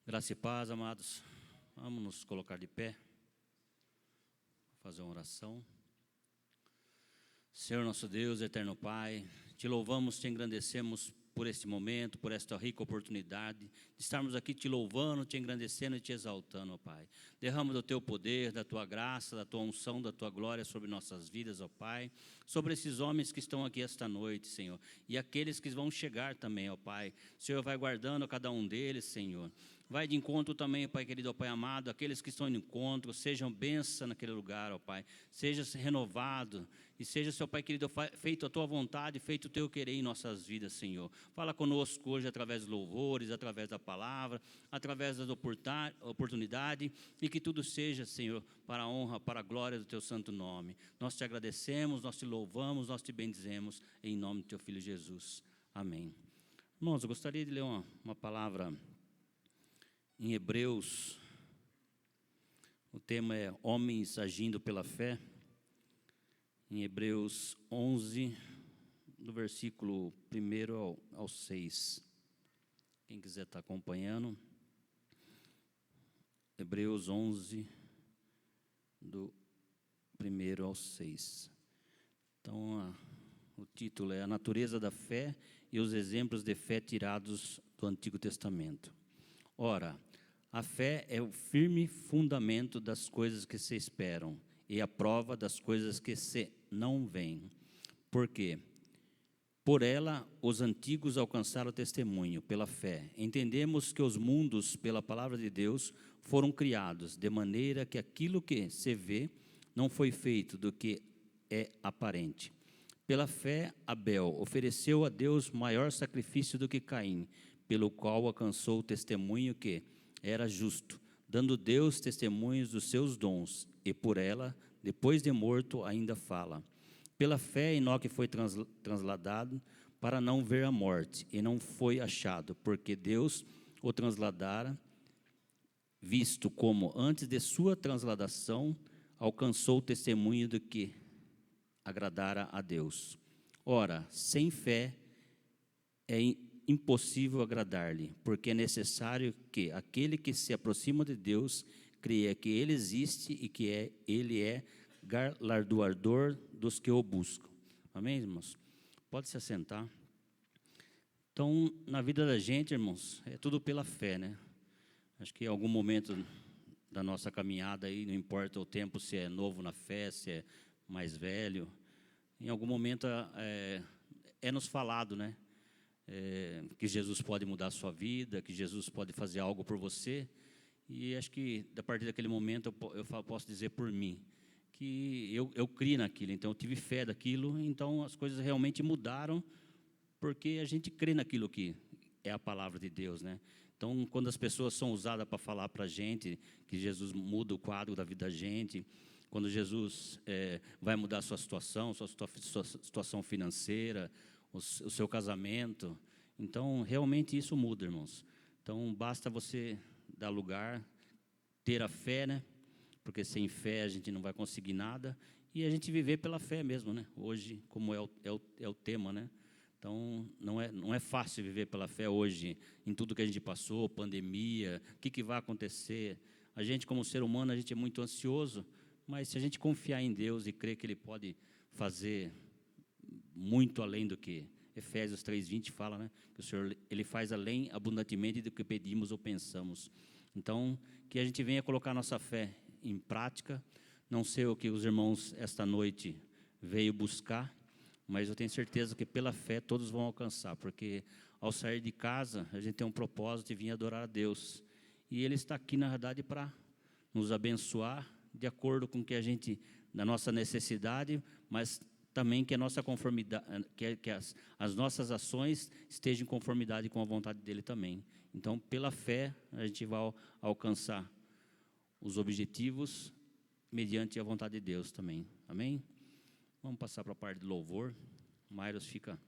Graça e paz, amados. Vamos nos colocar de pé, fazer uma oração. Senhor nosso Deus, eterno Pai, te louvamos, te engrandecemos por este momento, por esta rica oportunidade de estarmos aqui te louvando, te engrandecendo e te exaltando, ó Pai. Derrama do teu poder, da tua graça, da tua unção, da tua glória sobre nossas vidas, ó Pai, sobre esses homens que estão aqui esta noite, Senhor, e aqueles que vão chegar também, ó Pai. O Senhor vai guardando cada um deles, Senhor. Vai de encontro também, Pai querido, ó Pai amado, aqueles que estão em encontro, sejam bênçãos naquele lugar, ó Pai. Seja renovado e seja, Seu Pai querido, feito a Tua vontade, feito o Teu querer em nossas vidas, Senhor. Fala conosco hoje através dos louvores, através da palavra, através das oportunidades, e que tudo seja, Senhor, para a honra, para a glória do Teu santo nome. Nós Te agradecemos, nós Te louvamos, nós Te bendizemos, em nome do Teu Filho Jesus. Amém. Irmãos, eu gostaria de ler uma palavra em Hebreus. O tema é Homens agindo pela fé. Em Hebreus 11, do versículo 1 ao 6. Quem quiser estar acompanhando. Hebreus 11, do 1 ao 6. Então, o título é A Natureza da Fé e os Exemplos de Fé Tirados do Antigo Testamento. Ora, a fé é o firme fundamento das coisas que se esperam e a prova das coisas que se não veem. Porque por ela os antigos alcançaram testemunho pela fé. Entendemos que os mundos, pela palavra de Deus, foram criados, de maneira que aquilo que se vê não foi feito do que é aparente. Pela fé, Abel ofereceu a Deus maior sacrifício do que Caim, pelo qual alcançou o testemunho que era justo, dando Deus testemunhos dos seus dons, e por ela, depois de morto, ainda fala. Pela fé, Enoque foi transladado para não ver a morte, e não foi achado, porque Deus o transladara, visto como, antes de sua transladação, alcançou o testemunho do que agradara a Deus. Ora, sem fé é impossível agradar-lhe, porque é necessário que aquele que se aproxima de Deus creia que Ele existe e que Ele é galardoador dos que o buscam. Amém, irmãos? Pode se assentar. Então, na vida da gente, irmãos, é tudo pela fé, né? Acho que em algum momento da nossa caminhada aí, não importa o tempo, se é novo na fé, se é mais velho, em algum momento é nos falado, né? Que Jesus pode mudar a sua vida, que Jesus pode fazer algo por você. E acho que, a partir daquele momento, eu posso dizer por mim, que eu criei naquilo, então eu tive fé daquilo, então as coisas realmente mudaram, porque a gente crê naquilo que é a palavra de Deus, né? Então, quando as pessoas são usadas para falar para a gente que Jesus muda o quadro da vida da gente, quando Jesus vai mudar a sua situação, sua situação financeira, o seu casamento, então realmente isso muda, irmãos. Então basta você dar lugar, ter a fé, né? Porque sem fé a gente não vai conseguir nada, e a gente viver pela fé mesmo, né? Hoje, como é o tema, né? Então não é fácil viver pela fé hoje, em tudo que a gente passou, pandemia, o que vai acontecer. A gente, como ser humano, a gente é muito ansioso, mas se a gente confiar em Deus e crer que Ele pode fazer muito além do que Efésios 3:20 fala, né? Que o Senhor, Ele faz além, abundantemente do que pedimos ou pensamos. Então, que a gente venha colocar nossa fé em prática. Não sei o que os irmãos esta noite veio buscar, mas eu tenho certeza que pela fé todos vão alcançar, porque ao sair de casa a gente tem um propósito de vir adorar a Deus, e Ele está aqui na verdade para nos abençoar de acordo com que a gente, da nossa necessidade, mas também que a nossa conformidade, que as nossas ações estejam em conformidade com a vontade dEle também. Então, pela fé, a gente vai alcançar os objetivos mediante a vontade de Deus também. Amém? Vamos passar para a parte de louvor. Mairos fica...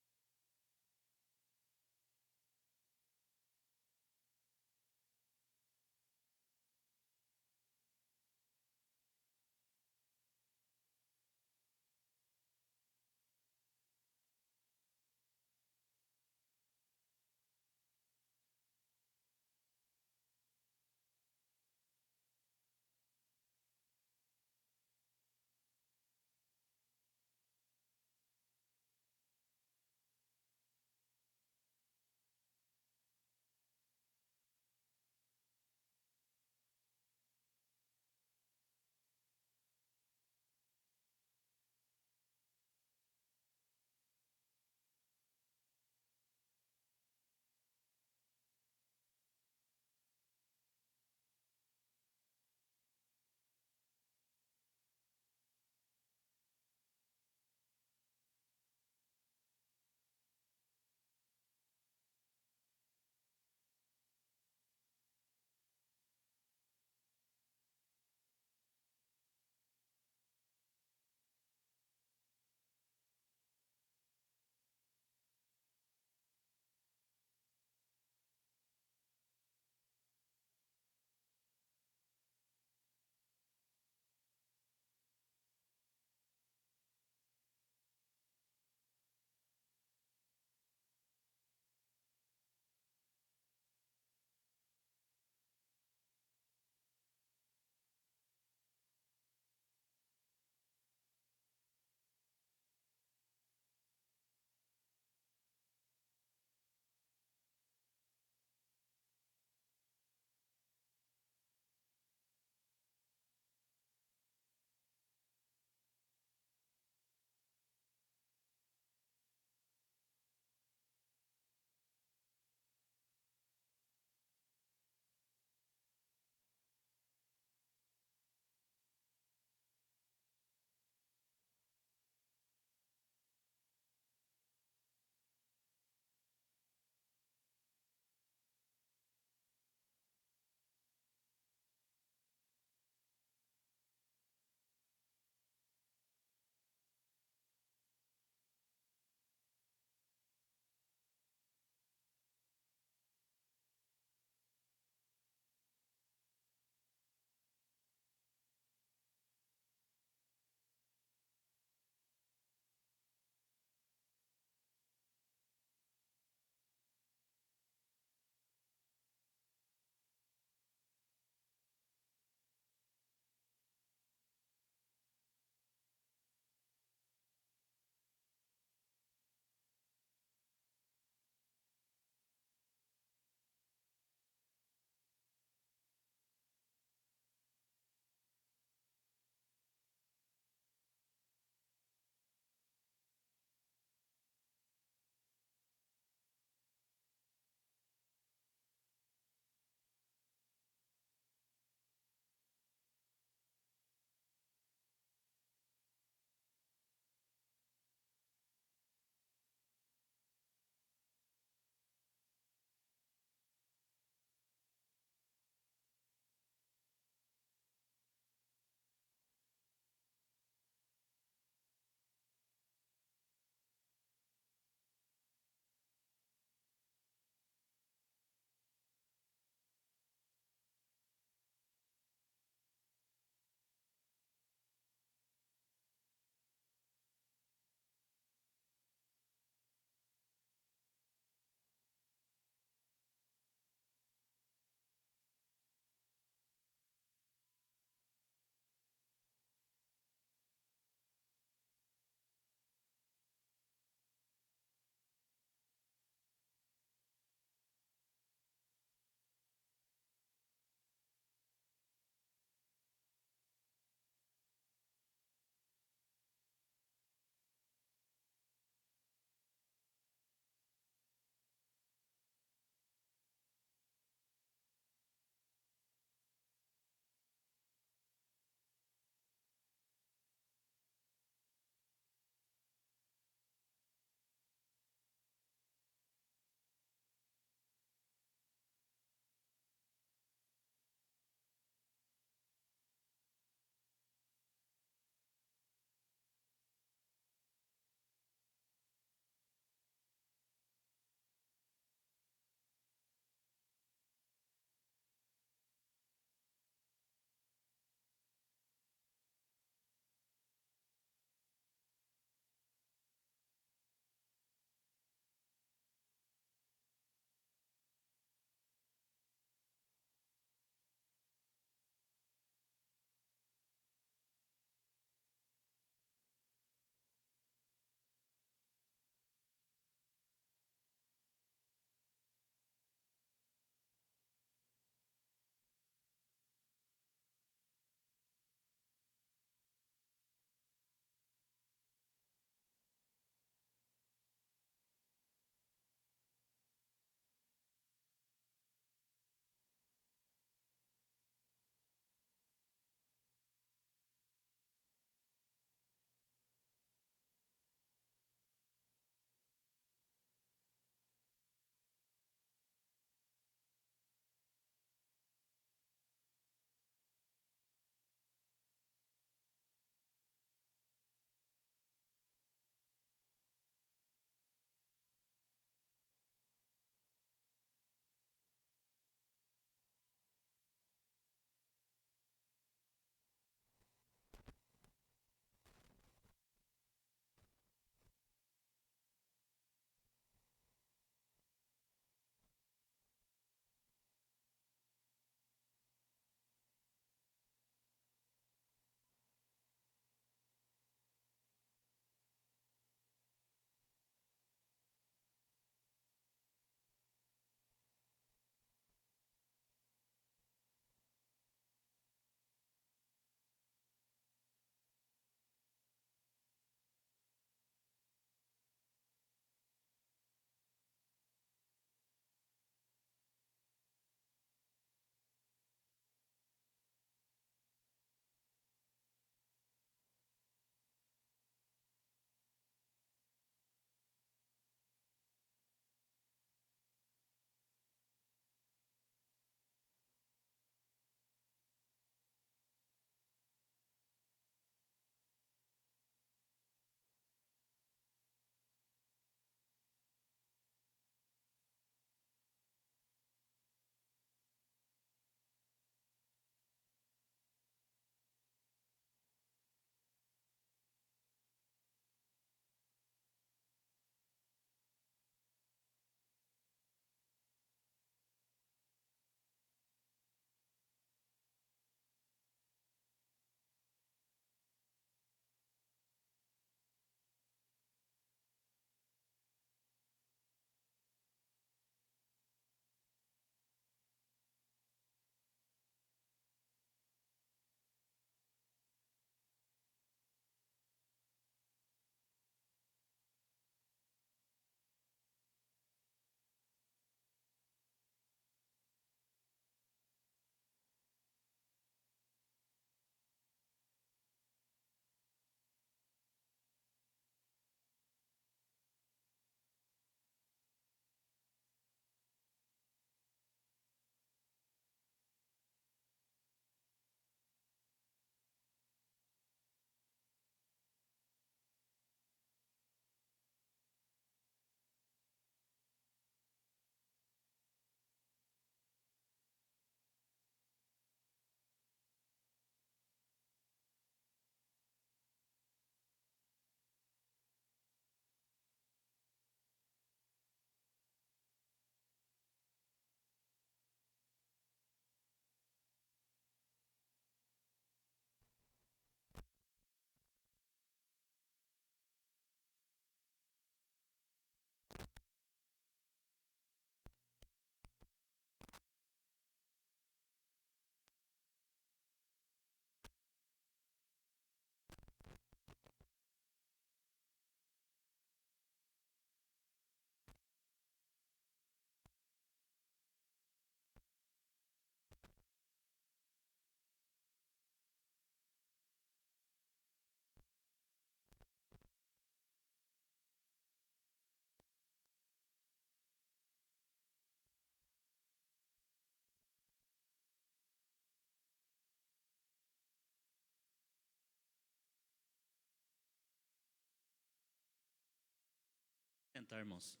sentar, irmãos.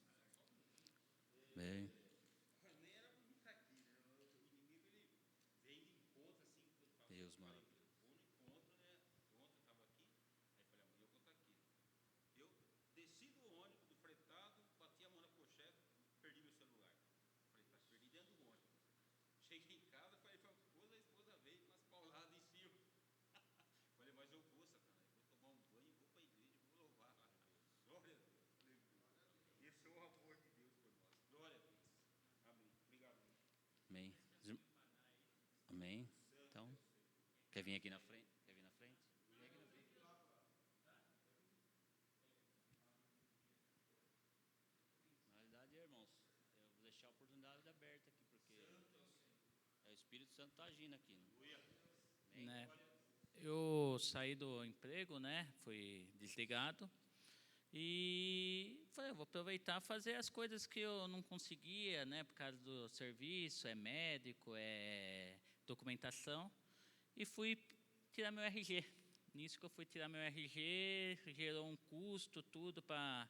Bem. Deus maravilhoso. Desci do ônibus, do fretado, bati a mão na pochete, perdi meu celular. Falei, tá, perdi dentro do ônibus. Cheguei em casa, falei pra esposa, a esposa veio com umas pauladas em cima. Falei, mas eu vou, Satanás, vou tomar um banho, vou pra igreja, vou louvar a Deus. Glória a Deus. Esse é o amor de Deus por nós. Glória a Deus. Amém. Obrigado. Amém. Amém. Então, quer vir aqui na frente? Quer vir na frente? Vem aqui na frente. Na realidade, irmãos, eu vou deixar a oportunidade aberta aqui, porque o Espírito Santo está agindo aqui. Né? Eu saí do emprego, né? Fui desligado e falei, vou aproveitar e fazer as coisas que eu não conseguia, né? Por causa do serviço, é médico, é documentação, e fui tirar meu RG. Nisso que eu fui tirar meu RG, gerou um custo, tudo para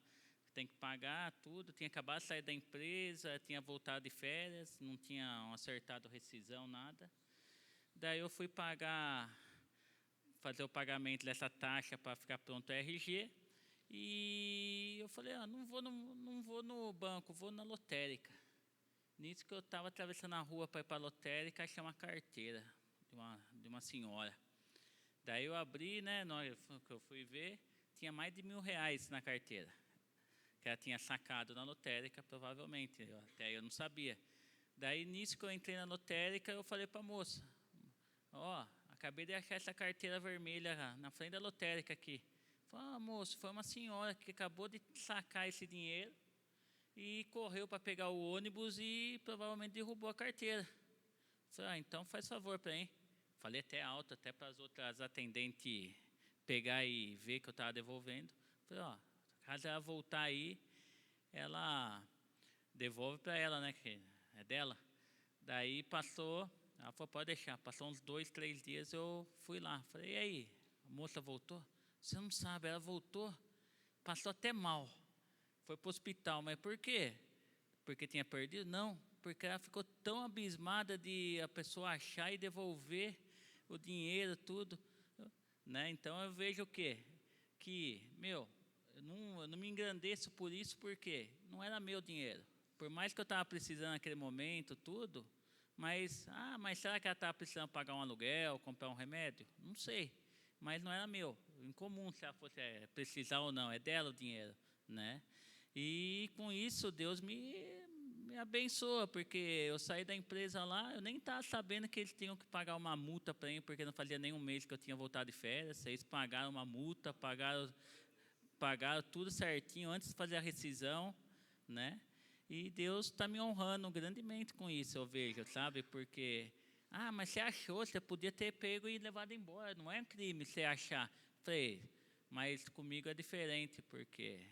tem que pagar tudo. Tinha acabado de sair da empresa, tinha voltado de férias, não tinha acertado rescisão, nada. Daí eu fui fazer o pagamento dessa taxa para ficar pronto o RG. E eu falei, não vou no banco, vou na lotérica. Nisso que eu estava atravessando a rua para ir para a lotérica, achei uma carteira de uma senhora. Daí eu abri, né, que eu fui ver, tinha mais de R$1.000 na carteira, que ela tinha sacado na lotérica, provavelmente, até eu não sabia. Daí, nisso que eu entrei na lotérica, eu falei para a moça, acabei de achar essa carteira vermelha na frente da lotérica aqui. Falei, moço, foi uma senhora que acabou de sacar esse dinheiro e correu para pegar o ônibus e provavelmente derrubou a carteira. Falei, então faz favor para mim. Falei até alto, até para as outras atendentes pegar e ver que eu estava devolvendo. Falei, caso ela voltar aí, ela devolve para ela, né, que é dela. Daí passou, ela falou, pode deixar. Passou uns 2, 3 dias, eu fui lá. Falei, e aí, a moça voltou? Você não sabe, ela voltou, passou até mal. Foi para o hospital, mas por quê? Porque tinha perdido? Não, porque ela ficou tão abismada de a pessoa achar e devolver o dinheiro, tudo. Né? Então eu vejo o quê? Que, eu não me engrandeço por isso, porque não era meu dinheiro. Por mais que eu estava precisando naquele momento, tudo, mas será que ela estava precisando pagar um aluguel, comprar um remédio? Não sei, mas não era meu. Incomum se ela fosse precisar ou não, é dela o dinheiro, né? E com isso Deus me abençoa, porque eu saí da empresa lá, eu nem estava sabendo que eles tinham que pagar uma multa para mim, porque não fazia nem um mês que eu tinha voltado de férias. Eles pagaram uma multa, pagaram tudo certinho antes de fazer a rescisão, né? E Deus está me honrando grandemente com isso, eu vejo, sabe? Porque, mas você achou, você podia ter pego e levado embora, não é um crime você achar. Falei, mas comigo é diferente, porque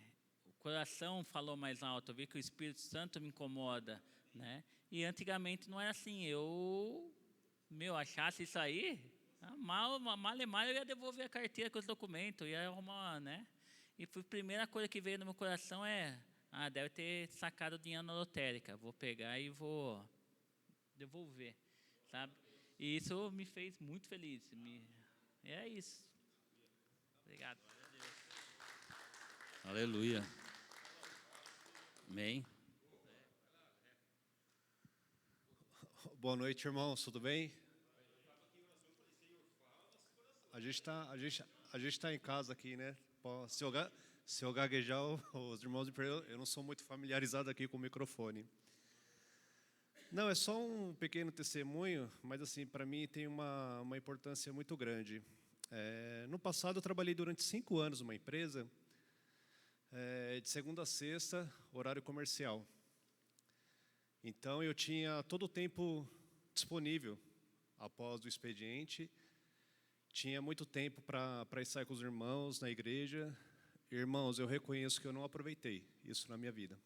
o coração falou mais alto, eu vi que o Espírito Santo me incomoda, né? E antigamente não era assim, eu achasse isso aí, mal eu ia devolver a carteira com os documentos, ia arrumar, né? E a primeira coisa que veio no meu coração deve ter sacado o dinheiro na lotérica, vou pegar e vou devolver, sabe? E isso me fez muito feliz, é isso. Obrigado. Aleluia. Amém. Boa noite, irmãos, tudo bem? A gente tá em casa aqui, né? Se eu gaguejar, os irmãos me perdoam, eu não sou muito familiarizado aqui com o microfone. Não, é só um pequeno testemunho, mas assim, para mim tem uma importância muito grande. No passado eu trabalhei durante 5 anos numa empresa, de segunda a sexta, horário comercial. Então eu tinha todo o tempo disponível após o expediente, tinha muito tempo para estar com os irmãos na igreja. Irmãos, eu reconheço que eu não aproveitei isso na minha vida.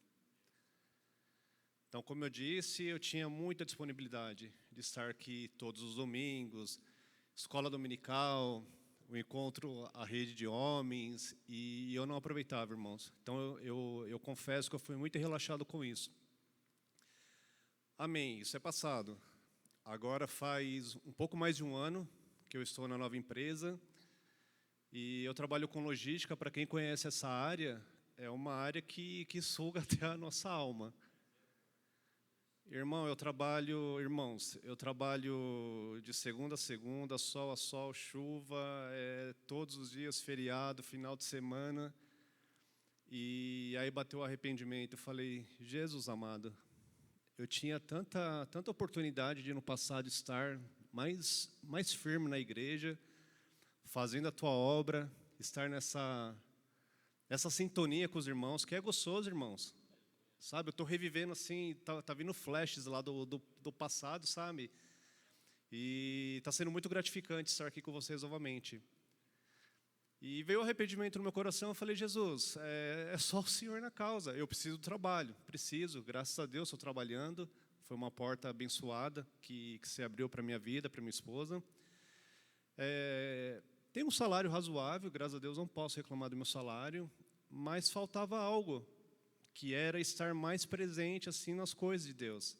Então, como eu disse, eu tinha muita disponibilidade de estar aqui todos os domingos, escola dominical, o encontro, a rede de homens, e eu não aproveitava, irmãos. Então, eu confesso que eu fui muito relaxado com isso. Amém, isso é passado. Agora faz um pouco mais de um ano que eu estou na nova empresa, e eu trabalho com logística. Para quem conhece essa área, é uma área que suga até a nossa alma. Irmãos, eu trabalho de segunda a segunda, sol a sol, chuva, todos os dias, feriado, final de semana. E aí bateu o arrependimento. Eu falei, Jesus amado, eu tinha tanta oportunidade de no passado estar mais firme na igreja, fazendo a tua obra, estar nessa sintonia com os irmãos, que é gostoso, irmãos. Sabe, eu estou revivendo assim, tá vindo flashes lá do passado, sabe? E está sendo muito gratificante estar aqui com vocês novamente. E veio o arrependimento no meu coração. Eu falei, Jesus, é só o Senhor na causa. Eu preciso do trabalho, graças a Deus, estou trabalhando. Foi uma porta abençoada que se abriu para a minha vida, para minha esposa. Tenho um salário razoável, graças a Deus não posso reclamar do meu salário, mas faltava algo, que era estar mais presente assim nas coisas de Deus.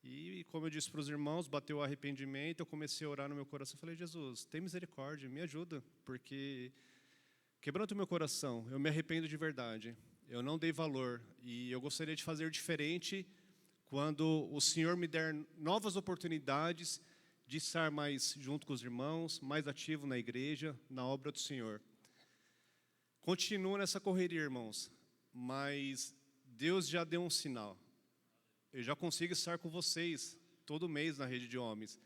E como eu disse para os irmãos, bateu o arrependimento, eu comecei a orar no meu coração, falei, Jesus, tem misericórdia, me ajuda, porque quebrando o meu coração, eu me arrependo de verdade, eu não dei valor, e eu gostaria de fazer diferente quando o Senhor me der novas oportunidades de estar mais junto com os irmãos, mais ativo na igreja, na obra do Senhor. Continuo nessa correria, irmãos, mas Deus já deu um sinal. Eu já consigo estar com vocês todo mês na rede de homens.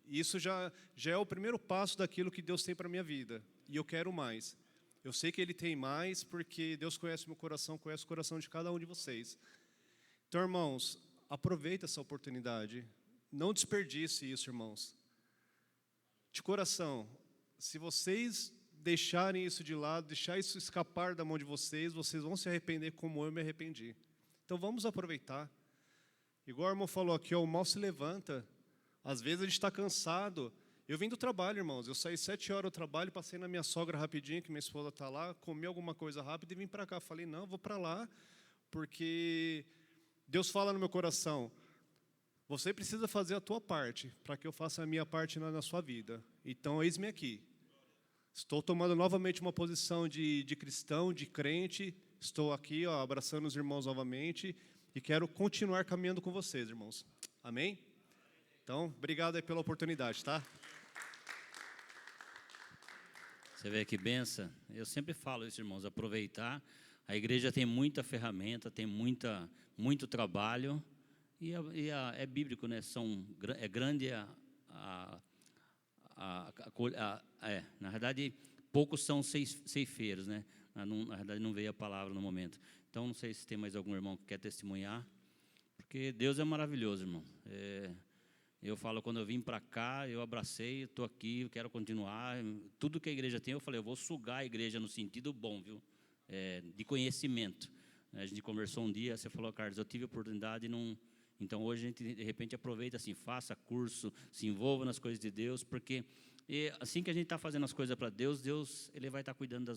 Isso já é o primeiro passo daquilo que Deus tem para a minha vida. E eu quero mais. Eu sei que Ele tem mais, porque Deus conhece meu coração, conhece o coração de cada um de vocês. Então, irmãos, aproveita essa oportunidade. Não desperdice isso, irmãos. De coração, se vocês deixarem isso de lado, deixar isso escapar da mão de vocês, vocês vão se arrepender como eu me arrependi. Então vamos aproveitar. Igual o irmão falou aqui, o mal se levanta. Às vezes a gente está cansado. Eu vim do trabalho, irmãos. Eu saí 7 horas do trabalho, passei na minha sogra rapidinho, que minha esposa está lá, comi alguma coisa rápida e vim para cá. Falei, não, vou para lá, porque Deus fala no meu coração, você precisa fazer a tua parte, para que eu faça a minha parte na sua vida. Então, eis-me aqui. Estou tomando novamente uma posição de cristão, de crente. Estou aqui, abraçando os irmãos novamente. E quero continuar caminhando com vocês, irmãos. Amém? Então, obrigado aí pela oportunidade, tá? Você vê que benção? Eu sempre falo isso, irmãos, aproveitar. A igreja tem muita ferramenta, tem muito trabalho. É bíblico, né? É grande na verdade, poucos são ceifeiros, né? Na verdade, não veio a palavra no momento. Então, não sei se tem mais algum irmão que quer testemunhar, porque Deus é maravilhoso, irmão. Eu falo, quando eu vim para cá, eu abracei, estou aqui, eu quero continuar. Tudo que a igreja tem, eu falei, eu vou sugar a igreja no sentido bom, viu? De conhecimento. A gente conversou um dia, você falou, Carlos, eu tive a oportunidade e não... Então, hoje a gente, de repente, aproveita assim, faça curso, se envolva nas coisas de Deus, porque assim que a gente está fazendo as coisas para Deus, Ele vai estar cuidando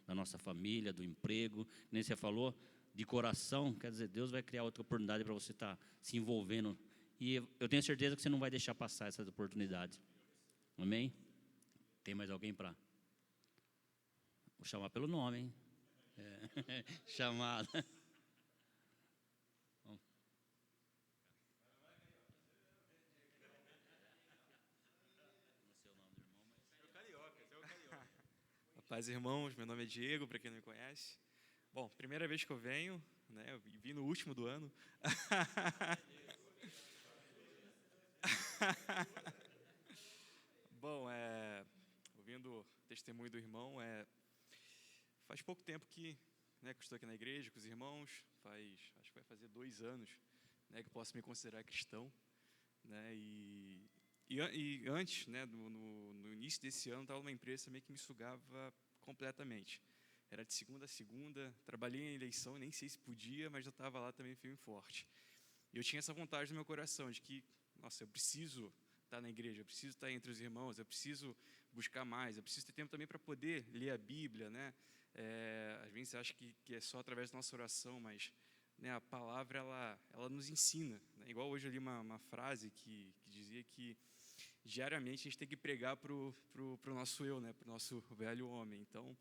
da nossa família, do emprego. Nem você falou, de coração, quer dizer, Deus vai criar outra oportunidade para você estar se envolvendo. E eu tenho certeza que você não vai deixar passar essa oportunidade. Amém? Tem mais alguém para... Vou chamar pelo nome, hein? Chamada. Paz, irmãos, meu nome é Diego, para quem não me conhece. Bom, primeira vez que eu venho, né, eu vim no último do ano. Bom, ouvindo o testemunho do irmão, faz pouco tempo que eu estou aqui na igreja com os irmãos, acho que vai fazer 2 anos, né, que eu posso me considerar cristão, né, e antes, né, no início desse ano, estava numa empresa também que me sugava completamente. Era de segunda a segunda, trabalhei em eleição, nem sei se podia, mas eu estava lá também firme e forte. E eu tinha essa vontade no meu coração de que, nossa, eu preciso estar na igreja, eu preciso estar entre os irmãos, eu preciso buscar mais, eu preciso ter tempo também para poder ler a Bíblia, né? Às vezes você acha que é só através da nossa oração, mas, né, a palavra, ela nos ensina, né? Igual hoje eu li uma frase que dizia que diariamente a gente tem que pregar para o nosso eu, né? Para o nosso velho homem. Então,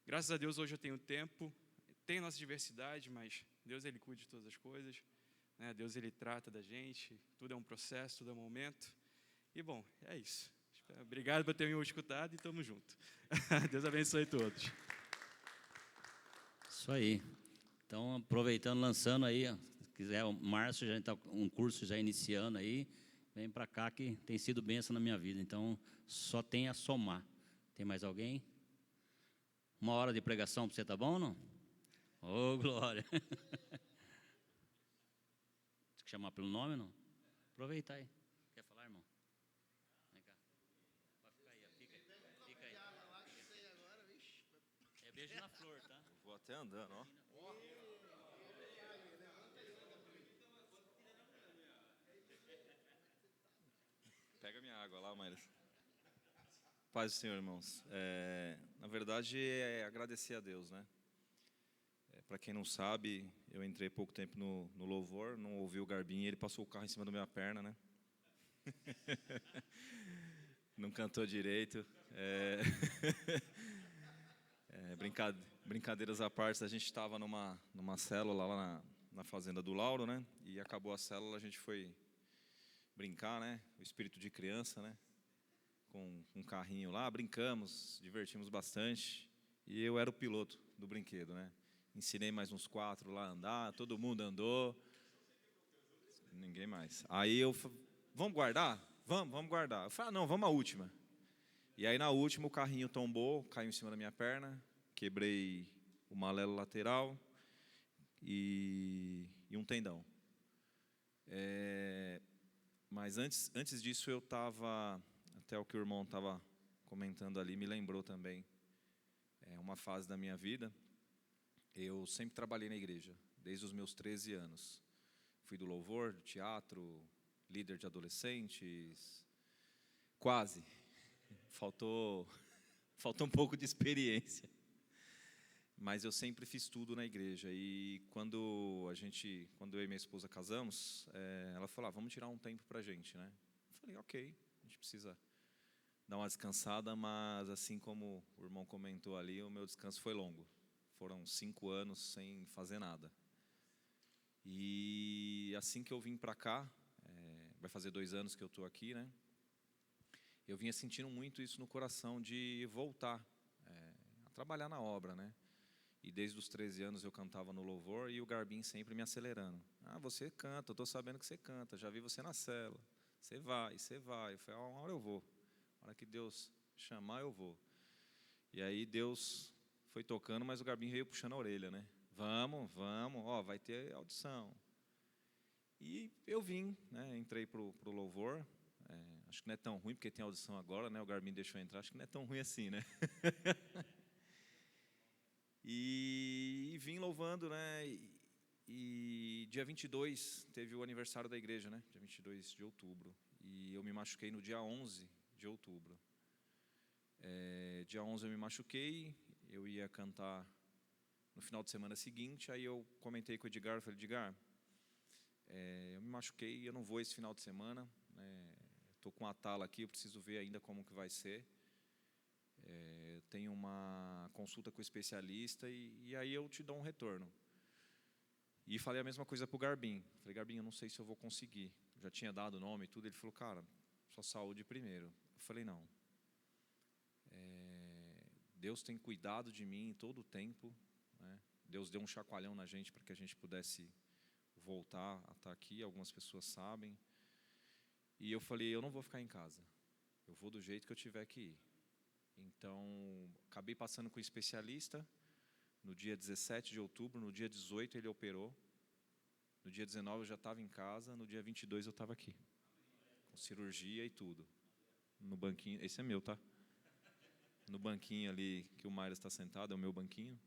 graças a Deus, hoje eu tenho tempo, tem nossa diversidade, mas Deus, Ele cuida de todas as coisas, né? Deus, Ele trata da gente, tudo é um processo, tudo é um momento. E, bom, é isso. Obrigado por ter me escutado e estamos juntos. Deus abençoe todos. Isso aí. Então, aproveitando, lançando aí, ó, se quiser, o Márcio já está um curso já iniciando aí, vem para cá que tem sido bênção na minha vida. Então, só tem a somar. Tem mais alguém? 1 hora de pregação para você, tá bom ou não? Ô, glória. Tem que chamar pelo nome ou não? Aproveita aí. Quer falar, irmão? Vem cá. Pode ficar aí, ó. Fica aí. É beijo na flor, tá? Vou até andando, ó. Pega minha água lá, Maíra. Paz do Senhor, irmãos. Na verdade, é agradecer a Deus, né? Para quem não sabe, eu entrei pouco tempo no louvor, não ouvi o Garbinho, ele passou o carro em cima da minha perna, né? Não cantou direito. Brincadeiras à parte, a gente estava numa célula lá na fazenda do Lauro, né? E acabou a célula, a gente foi brincar, né? O espírito de criança, né? Com um carrinho lá, brincamos, divertimos bastante. E eu era o piloto do brinquedo, né? Ensinei mais uns 4 lá a andar, todo mundo andou. Ninguém mais. Aí eu falei, vamos guardar? Vamos guardar. Eu falei, não, vamos à última. E aí na última o carrinho tombou, caiu em cima da minha perna, quebrei o malelo lateral e um tendão. Mas antes disso eu estava, até o que o irmão estava comentando ali, me lembrou também uma fase da minha vida. Eu sempre trabalhei na igreja, desde os meus 13 anos. Fui do louvor, do teatro, líder de adolescentes, quase. Faltou um pouco de experiência. Mas eu sempre fiz tudo na igreja. E quando eu e minha esposa casamos, ela falou, vamos tirar um tempo para a gente, né? Eu falei, ok, a gente precisa dar uma descansada, mas assim como o irmão comentou ali, o meu descanso foi longo. Foram 5 anos sem fazer nada. E assim que eu vim para cá, vai fazer 2 anos que eu estou aqui, né? Eu vinha sentindo muito isso no coração de voltar a trabalhar na obra, né? E desde os 13 anos eu cantava no louvor e o Garbim sempre me acelerando. Você canta, eu estou sabendo que você canta, já vi você na célula. Você vai. Eu falei, uma hora eu vou. A hora que Deus chamar, eu vou. E aí Deus foi tocando, mas o Garbim veio puxando a orelha, né? Vamos, vai ter audição. E eu vim, né? Entrei pro louvor. Acho que não é tão ruim, porque tem audição agora, né? O Garbim deixou eu entrar, acho que não é tão ruim assim, né? E vim louvando, né? E dia 22 teve o aniversário da igreja, né? Dia 22 de outubro. E eu me machuquei no dia 11 de outubro. Dia 11 eu me machuquei, eu ia cantar no final de semana seguinte, aí eu comentei com o Edgar, falei, Edgar, eu me machuquei, eu não vou esse final de semana, estou com a tala aqui, eu preciso ver ainda como que vai ser. Tenho uma consulta com o especialista e aí eu te dou um retorno. E falei a mesma coisa para o Garbim. Falei, Garbim, eu não sei se eu vou conseguir. Eu já tinha dado o nome e tudo. Ele falou, cara, sua saúde primeiro. Eu falei, não. Deus tem cuidado de mim todo o tempo, né? Deus deu um chacoalhão na gente para que a gente pudesse voltar a estar aqui. Algumas pessoas sabem. E eu falei, eu não vou ficar em casa. Eu vou do jeito que eu tiver que ir. Então, acabei passando com o especialista. No dia 17 de outubro, no dia 18 ele operou. No dia 19 eu já estava em casa. No dia 22 eu estava aqui. Com cirurgia e tudo. No banquinho, esse é meu, tá? No banquinho ali que o Maíra está sentado, é o meu banquinho.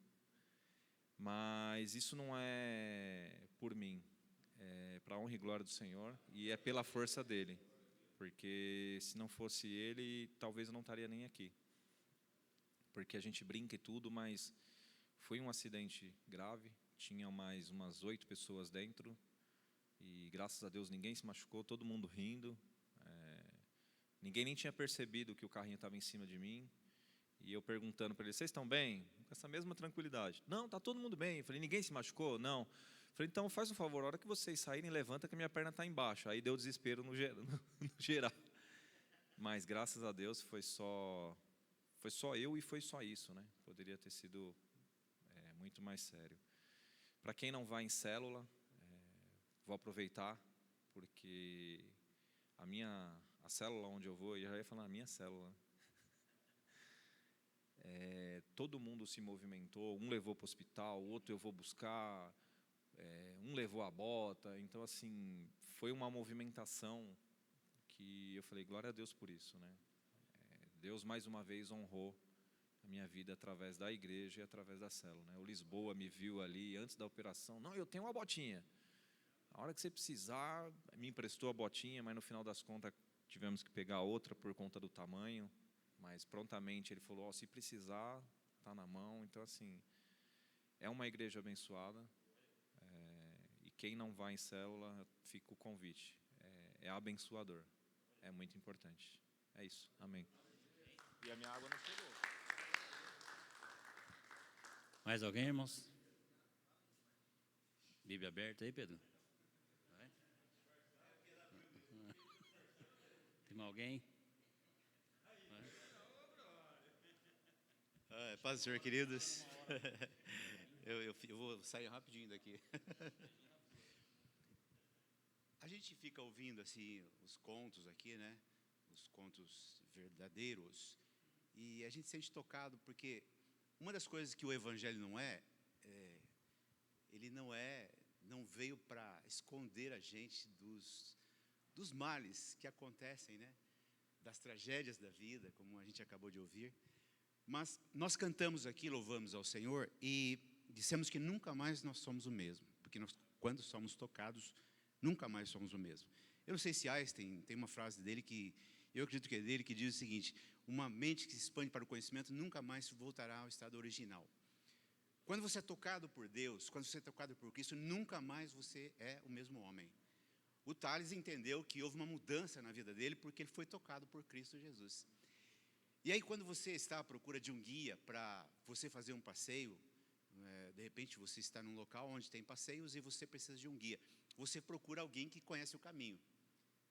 Mas isso não é por mim. É para a honra e glória do Senhor. E é pela força dele. porque se não fosse ele, talvez eu não estaria nem aqui. Porque a gente brinca e tudo, mas foi um acidente grave, tinha mais umas 8 pessoas dentro, e graças a Deus ninguém se machucou, todo mundo rindo. Ninguém nem tinha percebido que o carrinho estava em cima de mim. E eu perguntando para eles, vocês estão bem? Com essa mesma tranquilidade. Não, está todo mundo bem. Eu falei, ninguém se machucou? Não. Eu falei, então faz um favor, a hora que vocês saírem, levanta que a minha perna está embaixo. Aí deu desespero no geral. Mas graças a Deus foi só eu e foi só isso, né? Poderia ter sido muito mais sério. Para quem não vai em célula, vou aproveitar, porque a célula onde eu vou, eu já ia falar a minha célula, todo mundo se movimentou, um levou para o hospital, o outro eu vou buscar, um levou a bota. Então, assim, foi uma movimentação que eu falei, glória a Deus por isso, né? Deus, mais uma vez, honrou a minha vida através da igreja e através da célula, né? O Lisboa me viu ali antes da operação, não, eu tenho uma botinha. A hora que você precisar, me emprestou a botinha, mas no final das contas tivemos que pegar outra por conta do tamanho. Mas prontamente ele falou, se precisar, está na mão. Então, assim, é uma igreja abençoada. E quem não vai em célula, fica o convite. É abençoador. É muito importante. É isso. Amém. E a minha água não chegou. Mais alguém, irmãos? Bíblia aberta aí, Pedro? Vai? Tem mais alguém? Paz do Senhor, queridos. Eu vou sair rapidinho daqui. A gente fica ouvindo assim os contos aqui, né? Os contos verdadeiros. E a gente se sente tocado porque uma das coisas que o Evangelho ele não veio para esconder a gente dos males que acontecem, né? Das tragédias da vida, como a gente acabou de ouvir. Mas nós cantamos aqui, louvamos ao Senhor e dissemos que nunca mais nós somos o mesmo, porque quando somos tocados, nunca mais somos o mesmo. Eu não sei se Einstein tem uma frase dele que eu acredito que é dele, que diz o seguinte: uma mente que se expande para o conhecimento nunca mais voltará ao estado original. Quando você é tocado por Deus, quando você é tocado por Cristo, nunca mais você é o mesmo homem. O Tales entendeu que houve uma mudança na vida dele porque ele foi tocado por Cristo Jesus. E aí, quando você está à procura de um guia para você fazer um passeio, de repente você está num local onde tem passeios e você precisa de um guia. Você procura alguém que conhece o caminho,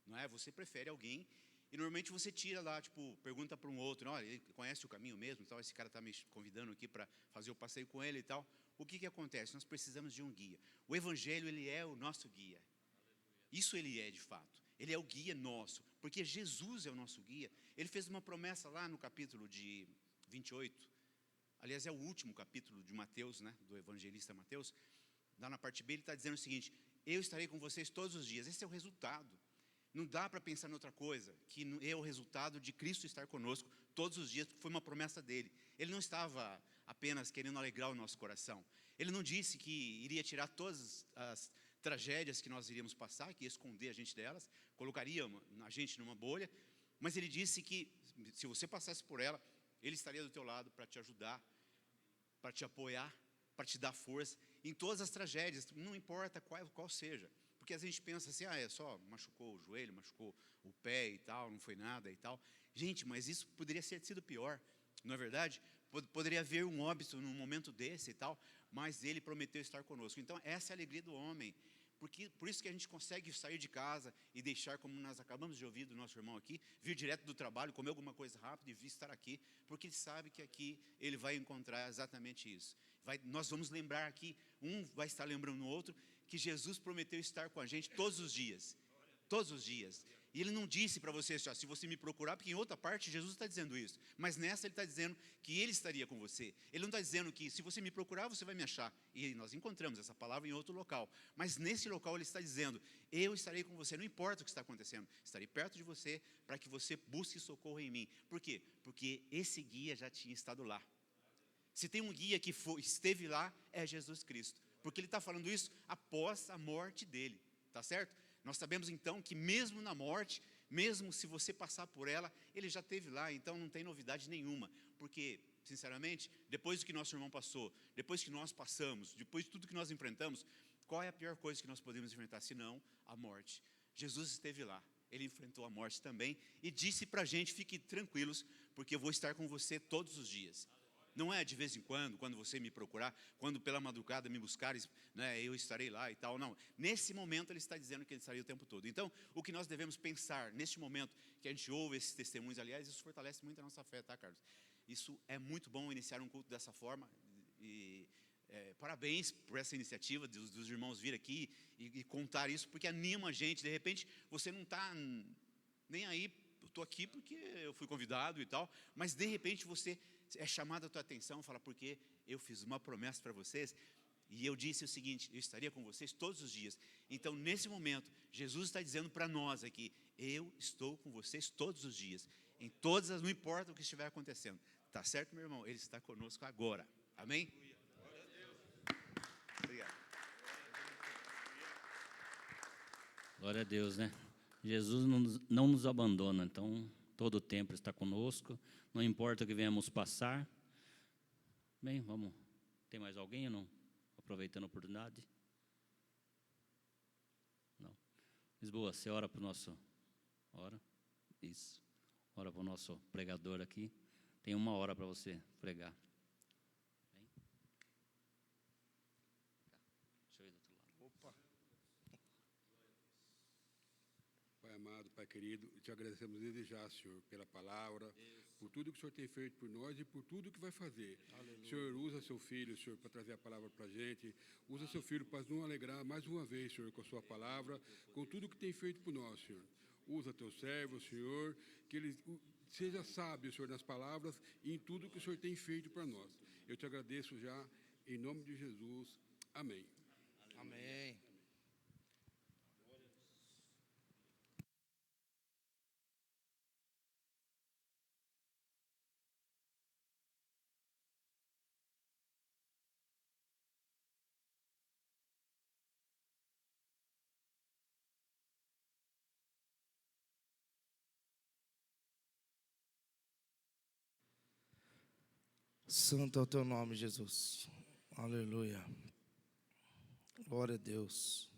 não é? Você prefere alguém e normalmente você tira lá, tipo, pergunta para um outro, olha, ele conhece o caminho mesmo, então esse cara está me convidando aqui para fazer o passeio com ele e tal. O que acontece? Nós precisamos de um guia. O Evangelho, ele é o nosso guia. Isso ele é de fato. Ele é o guia nosso, porque Jesus é o nosso guia. Ele fez uma promessa lá no capítulo de 28, aliás, é o último capítulo de Mateus, né, do evangelista Mateus. Lá na parte B ele está dizendo o seguinte: eu estarei com vocês todos os dias. Esse é o resultado. Não dá para pensar em outra coisa, que é o resultado de Cristo estar conosco todos os dias, porque foi uma promessa dele. Ele não estava apenas querendo alegrar o nosso coração. Ele não disse que iria tirar todas as tragédias que nós iríamos passar, que ia esconder a gente delas, colocaria a gente numa bolha, mas ele disse que se você passasse por ela, ele estaria do teu lado para te ajudar, para te apoiar, para te dar força em todas as tragédias, não importa qual seja, porque às vezes a gente pensa assim, é só machucou o joelho, machucou o pé e tal, não foi nada e tal. Gente, mas isso poderia ter sido pior, não é verdade? Poderia haver um óbito num momento desse e tal, mas ele prometeu estar conosco. Então essa é a alegria do homem, porque por isso que a gente consegue sair de casa e deixar, como nós acabamos de ouvir do nosso irmão aqui, vir direto do trabalho, comer alguma coisa rápida e vir estar aqui, porque ele sabe que aqui ele vai encontrar exatamente isso. Nós vamos lembrar aqui, um vai estar lembrando o outro, que Jesus prometeu estar com a gente todos os dias. Todos os dias. E ele não disse para você assim, se você me procurar, porque em outra parte Jesus está dizendo isso, mas nessa ele está dizendo que ele estaria com você. Ele não está dizendo que se você me procurar, você vai me achar. E nós encontramos essa palavra em outro local. Mas nesse local ele está dizendo, eu estarei com você, não importa o que está acontecendo, estarei perto de você para que você busque socorro em mim. Por quê? Porque esse guia já tinha estado lá. Se tem um guia que esteve lá, é Jesus Cristo. Porque ele está falando isso após a morte dele, tá certo? Nós sabemos então que mesmo na morte, mesmo se você passar por ela, Ele já esteve lá, então não tem novidade nenhuma, porque, sinceramente, depois do que nosso irmão passou, depois que nós passamos, depois de tudo que nós enfrentamos, qual é a pior coisa que nós podemos enfrentar, senão a morte? Jesus esteve lá, Ele enfrentou a morte também, e disse para a gente, fiquem tranquilos, porque eu vou estar com você todos os dias. Não é de vez em quando você me procurar, quando pela madrugada me buscares, né, eu estarei lá e tal, não. Nesse momento Ele está dizendo que Ele estaria o tempo todo. Então, o que nós devemos pensar neste momento que a gente ouve esses testemunhos, aliás, isso fortalece muito a nossa fé, tá, Carlos? Isso é muito bom, iniciar um culto dessa forma, e parabéns por essa iniciativa dos irmãos vir aqui e contar isso, porque anima a gente. De repente, você não está nem aí, eu estou aqui porque eu fui convidado e tal, mas de repente você é chamado a tua atenção, fala, porque eu fiz uma promessa para vocês, e eu disse o seguinte, eu estaria com vocês todos os dias. Então, nesse momento, Jesus está dizendo para nós aqui, eu estou com vocês todos os dias, em todas as, não importa o que estiver acontecendo. Tá certo, meu irmão? Ele está conosco agora. Amém? Obrigado. Glória a Deus, né? Jesus não nos abandona, então todo o tempo está conosco, não importa o que venhamos passar. Bem, vamos. Tem mais alguém ou não? Aproveitando a oportunidade. Não. Lisboa, você ora para o nosso. Ora. Isso. Ora para o nosso pregador aqui. Tem 1 hora para você pregar. Bem. Deixa eu ir do outro lado. Opa. Pai amado, Pai querido, te agradecemos desde já, Senhor, pela palavra, por tudo que o Senhor tem feito por nós e por tudo que vai fazer. Aleluia. Senhor, usa seu filho, Senhor, para trazer a palavra para a gente. Usa seu filho para nos alegrar mais uma vez, Senhor, com a sua palavra, com tudo que tem feito por nós, Senhor. Usa teu servo, Senhor, que ele seja sábio, Senhor, nas palavras e em tudo que o Senhor tem feito para nós. Eu te agradeço já, em nome de Jesus. Amém. Amém. Santo é o teu nome, Jesus. Aleluia. Glória a Deus.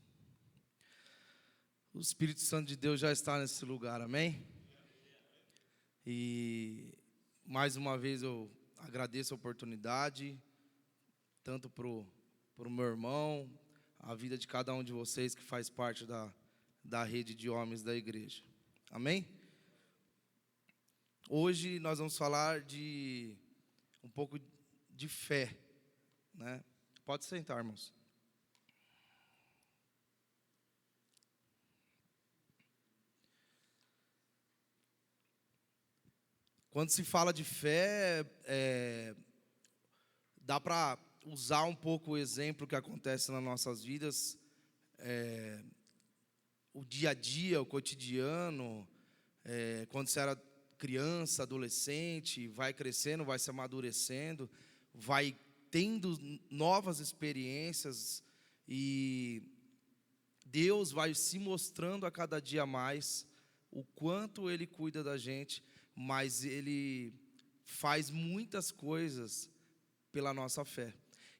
O Espírito Santo de Deus já está nesse lugar, amém? E mais uma vez eu agradeço a oportunidade, tanto para o meu irmão, a vida de cada um de vocês que faz parte da rede de homens da igreja. Amém? Hoje nós vamos falar de um pouco de fé, né? Pode sentar, irmãos. Quando se fala de fé, dá para usar um pouco o exemplo que acontece nas nossas vidas, o dia a dia, o cotidiano, quando você era criança, adolescente, vai crescendo, vai se amadurecendo, vai tendo novas experiências e Deus vai se mostrando a cada dia mais o quanto Ele cuida da gente, mas Ele faz muitas coisas pela nossa fé.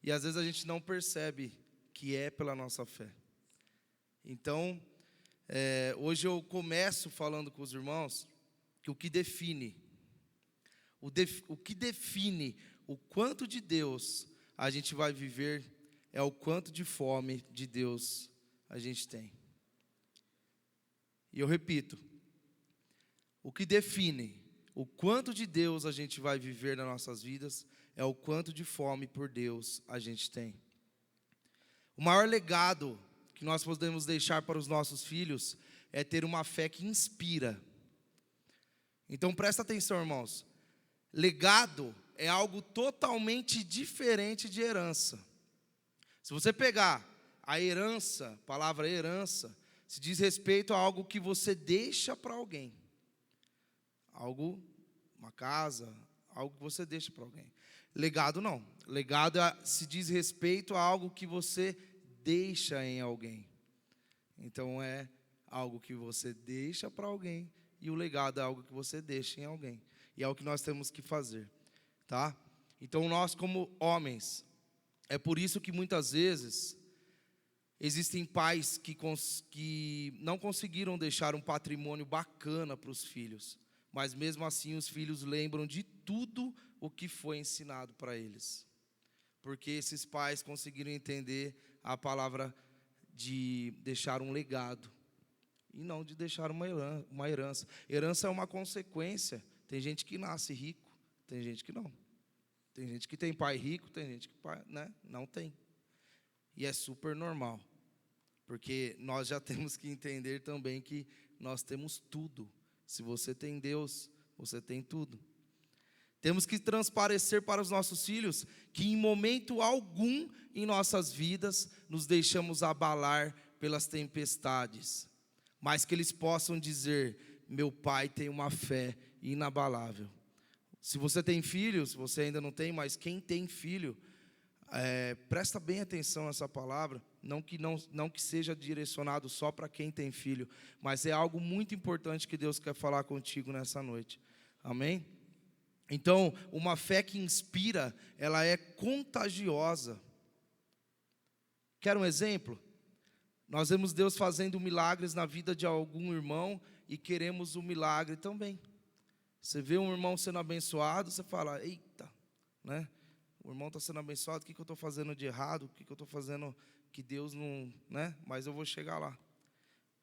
E às vezes a gente não percebe que é pela nossa fé. Então, hoje eu começo falando com os irmãos que o que define o quanto de Deus a gente vai viver é o quanto de fome de Deus a gente tem. E eu repito, o que define o quanto de Deus a gente vai viver nas nossas vidas é o quanto de fome por Deus a gente tem. O maior legado que nós podemos deixar para os nossos filhos é ter uma fé que inspira. Então presta atenção, irmãos. Legado é algo totalmente diferente de herança. Se você pegar a herança, a palavra herança, se diz respeito a algo que você deixa para alguém. Algo, uma casa, algo que você deixa para alguém. Legado não. Legado se diz respeito a algo que você deixa em alguém. Então é algo que você deixa para alguém e o legado é algo que você deixa em alguém. E é o que nós temos que fazer, tá? Então nós como homens, é por isso que muitas vezes existem pais que não conseguiram deixar um patrimônio bacana para os filhos, mas mesmo assim os filhos lembram de tudo o que foi ensinado para eles. Porque esses pais conseguiram entender a palavra de deixar um legado e não de deixar uma herança. Herança é uma consequência. Tem gente que nasce rico, tem gente que não. Tem gente que tem pai rico, tem gente que não tem. E é super normal. Porque nós já temos que entender também que nós temos tudo. Se você tem Deus, você tem tudo. Temos que transparecer para os nossos filhos que em momento algum em nossas vidas nos deixamos abalar pelas tempestades, mas que eles possam dizer: meu pai tem uma fé inabalável. Se você tem filhos, você ainda não tem, mas quem tem filho, presta bem atenção nessa palavra, não que seja direcionado só para quem tem filho, mas é algo muito importante que Deus quer falar contigo nessa noite. Amém? Então, uma fé que inspira, ela é contagiosa. Quer um exemplo? Nós vemos Deus fazendo milagres na vida de algum irmão e queremos um milagre também. Você vê um irmão sendo abençoado, você fala: eita, né? O irmão está sendo abençoado, o que eu estou fazendo de errado? O que eu estou fazendo que Deus não... né? Mas eu vou chegar lá.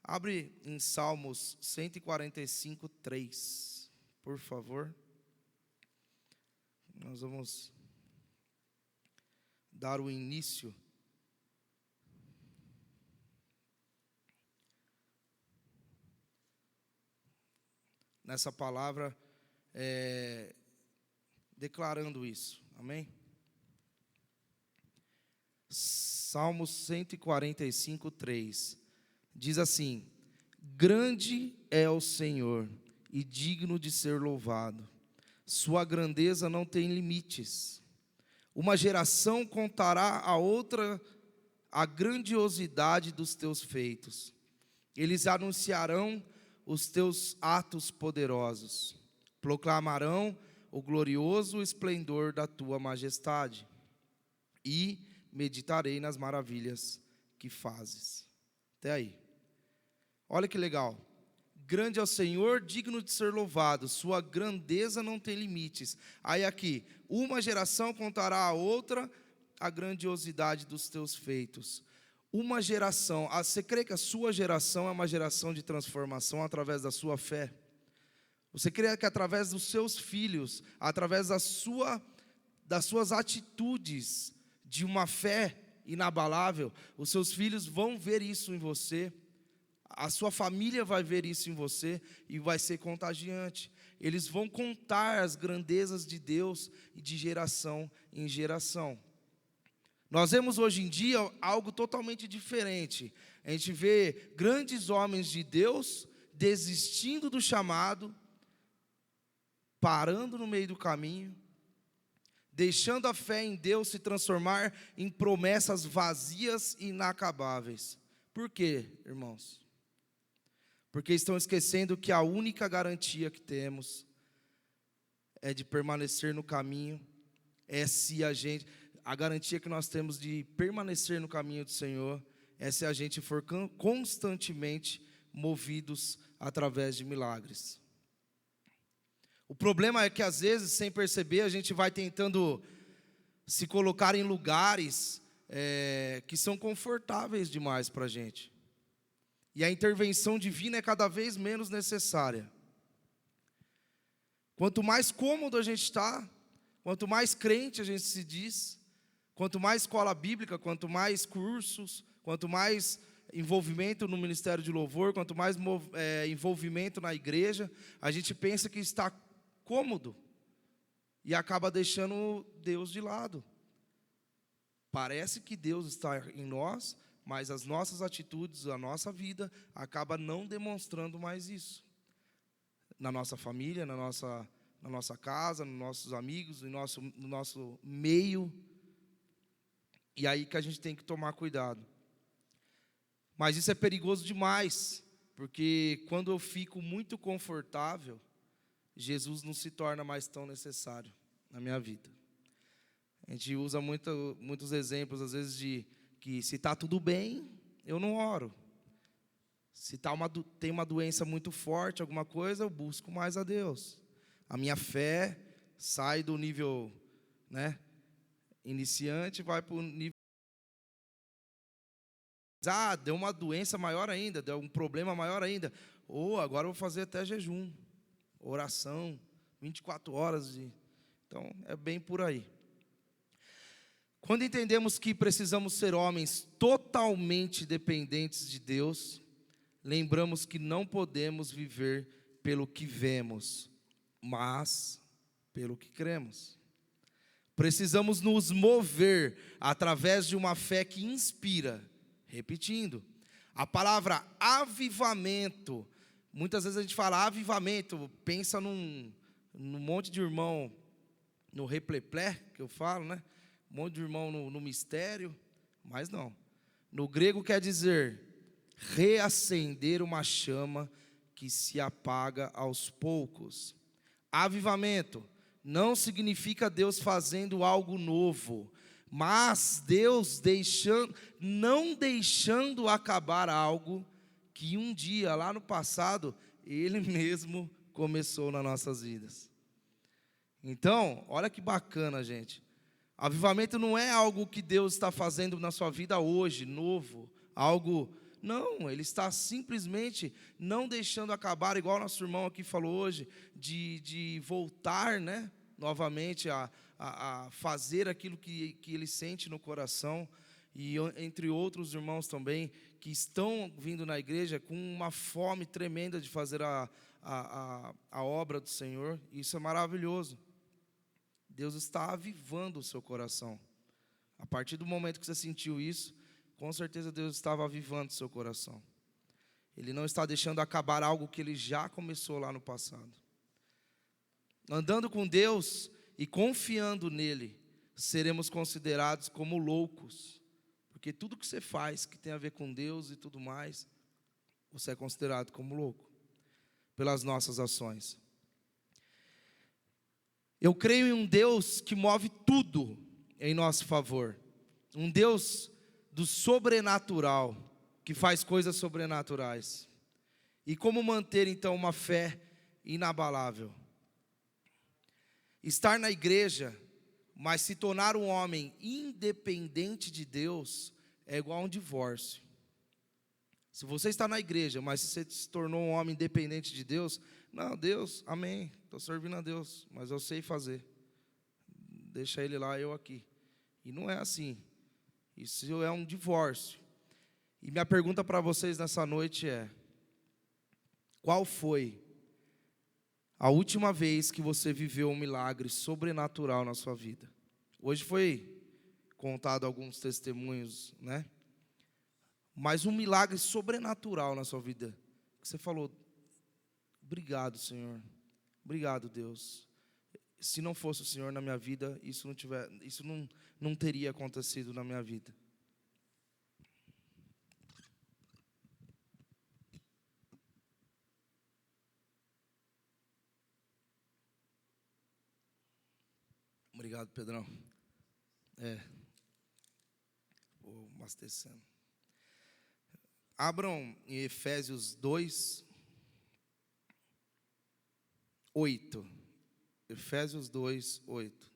Abre em Salmos 145, 3, por favor. Nós vamos dar o início nessa palavra, declarando isso. Amém? Salmos 145, 3 diz assim: grande é o Senhor e digno de ser louvado. Sua grandeza não tem limites. Uma geração contará a outra a grandiosidade dos teus feitos. Eles anunciarão os teus atos poderosos. Proclamarão o glorioso esplendor da tua majestade. E meditarei nas maravilhas que fazes. Até aí. Olha que legal. Grande é o Senhor, digno de ser louvado, sua grandeza não tem limites. Aí aqui, uma geração contará a outra a grandiosidade dos teus feitos. Uma geração, você crê que a sua geração é uma geração de transformação através da sua fé? Você crê que através dos seus filhos, através das suas atitudes de uma fé inabalável, os seus filhos vão ver isso em você? A sua família vai ver isso em você e vai ser contagiante. Eles vão contar as grandezas de Deus de geração em geração. Nós vemos hoje em dia algo totalmente diferente. A gente vê grandes homens de Deus desistindo do chamado, parando no meio do caminho, deixando a fé em Deus se transformar em promessas vazias e inacabáveis. Por quê, irmãos? Porque estão esquecendo que a única garantia que temos é de permanecer no caminho, a garantia que nós temos de permanecer no caminho do Senhor é se a gente for constantemente movidos através de milagres. O problema é que às vezes, sem perceber, a gente vai tentando se colocar em lugares que são confortáveis demais para a gente. E a intervenção divina é cada vez menos necessária. Quanto mais cômodo a gente está, quanto mais crente a gente se diz, quanto mais escola bíblica, quanto mais cursos, quanto mais envolvimento no ministério de louvor, quanto mais envolvimento na igreja, a gente pensa que está cômodo e acaba deixando Deus de lado. Parece que Deus está em nós, mas as nossas atitudes, a nossa vida, acaba não demonstrando mais isso. Na nossa família, na nossa casa, nos nossos amigos, no nosso meio. E aí que a gente tem que tomar cuidado. Mas isso é perigoso demais, porque quando eu fico muito confortável, Jesus não se torna mais tão necessário na minha vida. A gente usa muitos exemplos, às vezes, de que se está tudo bem, eu não oro. Se tem uma doença muito forte, alguma coisa, eu busco mais a Deus. A minha fé sai do nível, né, iniciante, vai para o nível... deu uma doença maior ainda, deu um problema maior ainda. Agora eu vou fazer até jejum, oração, 24 horas. Então, é bem por aí. Quando entendemos que precisamos ser homens totalmente dependentes de Deus, lembramos que não podemos viver pelo que vemos, mas pelo que cremos. Precisamos nos mover através de uma fé que inspira. Repetindo, a palavra avivamento, muitas vezes a gente fala avivamento, pensa num monte de irmão, no repleplé, que eu falo, né? Um monte de irmão no mistério, mas não. No grego quer dizer reacender uma chama que se apaga aos poucos. Avivamento não significa Deus fazendo algo novo, mas Deus não deixando acabar algo que um dia, lá no passado, Ele mesmo começou nas nossas vidas. Então, olha que bacana, gente. Avivamento não é algo que Deus está fazendo na sua vida hoje, novo, algo... Não, Ele está simplesmente não deixando acabar, igual o nosso irmão aqui falou hoje, de voltar, né, novamente a fazer aquilo que ele sente no coração, e entre outros irmãos também, que estão vindo na igreja com uma fome tremenda de fazer a obra do Senhor. Isso é maravilhoso. Deus está avivando o seu coração. A partir do momento que você sentiu isso, com certeza Deus estava avivando o seu coração. Ele não está deixando acabar algo que Ele já começou lá no passado. Andando com Deus e confiando nele, seremos considerados como loucos. Porque tudo que você faz, que tem a ver com Deus e tudo mais, você é considerado como louco, pelas nossas ações. Eu creio em um Deus que move tudo em nosso favor. Um Deus do sobrenatural, que faz coisas sobrenaturais. E como manter então uma fé inabalável? Estar na igreja, mas se tornar um homem independente de Deus, é igual a um divórcio. Se você está na igreja, mas você se tornou um homem independente de Deus, não, Deus, amém, estou servindo a Deus, mas eu sei fazer. Deixa Ele lá, eu aqui. E não é assim. Isso é um divórcio. E minha pergunta para vocês nessa noite é: qual foi a última vez que você viveu um milagre sobrenatural na sua vida? Hoje foi contado alguns testemunhos, né? Mas um milagre sobrenatural na sua vida, que você falou: obrigado, Senhor, obrigado, Deus. Se não fosse o Senhor na minha vida, isso não teria acontecido na minha vida. Obrigado, Pedrão. Vou abastecendo. Abram em Efésios 2, 8. Efésios 2, 8.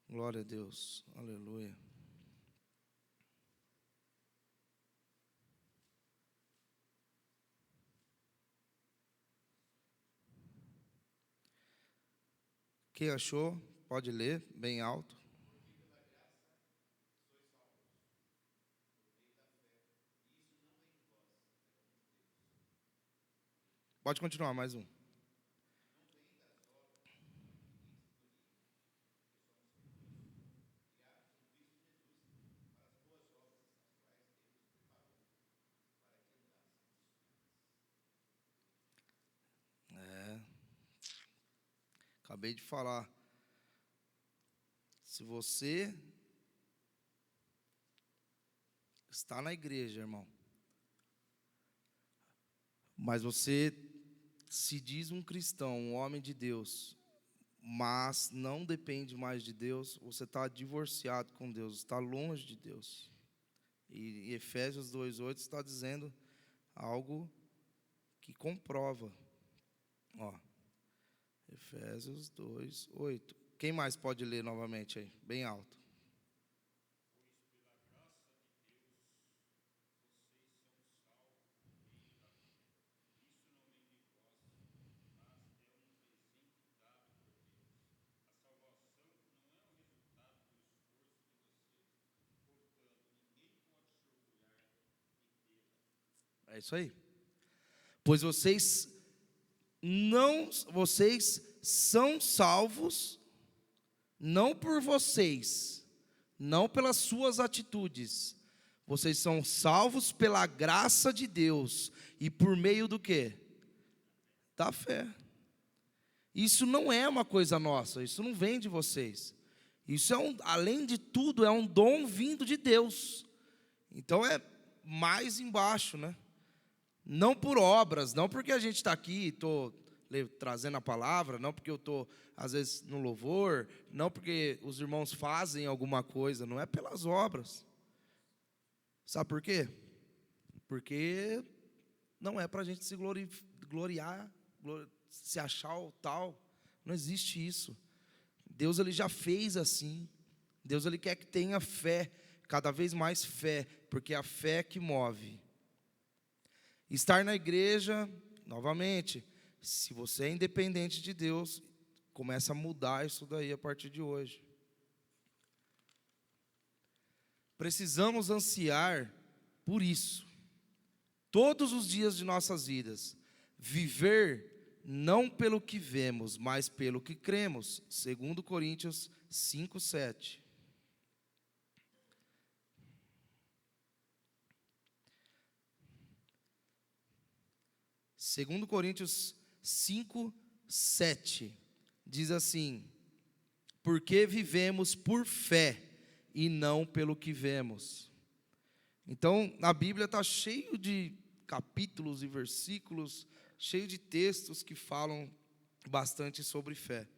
Glória a Deus, aleluia. Quem achou, pode ler bem alto. Pode continuar, mais um. Acabei de falar Se você está na igreja, irmão, mas você se diz um cristão, um homem de Deus, mas não depende mais de Deus, você está divorciado com Deus, está longe de Deus. E Efésios 2:8 está dizendo algo que comprova. Ó, Efésios 2:8. Quem mais pode ler novamente aí, bem alto? É isso aí. Pois vocês são salvos não por vocês, não pelas suas atitudes. Vocês são salvos pela graça de Deus e por meio do quê? Da fé. Isso não é uma coisa nossa, isso não vem de vocês. Isso além de tudo, é um dom vindo de Deus. Então é mais embaixo, né? Não por obras, não porque a gente está aqui, estou trazendo a palavra, não porque eu estou, às vezes, no louvor, não porque os irmãos fazem alguma coisa, não é pelas obras. Sabe por quê? Porque não é para a gente se gloriar, se achar o tal, não existe isso. Deus ele já fez assim, Deus ele quer que tenha fé, cada vez mais fé, porque é a fé que move. Estar na igreja, novamente, se você é independente de Deus, começa a mudar isso daí a partir de hoje. Precisamos ansiar por isso, todos os dias de nossas vidas, viver não pelo que vemos, mas pelo que cremos, 2 Coríntios 5:7. 2 Coríntios 5:7 diz assim: porque vivemos por fé e não pelo que vemos. Então, a Bíblia está cheio de capítulos e versículos, cheio de textos que falam bastante sobre fé.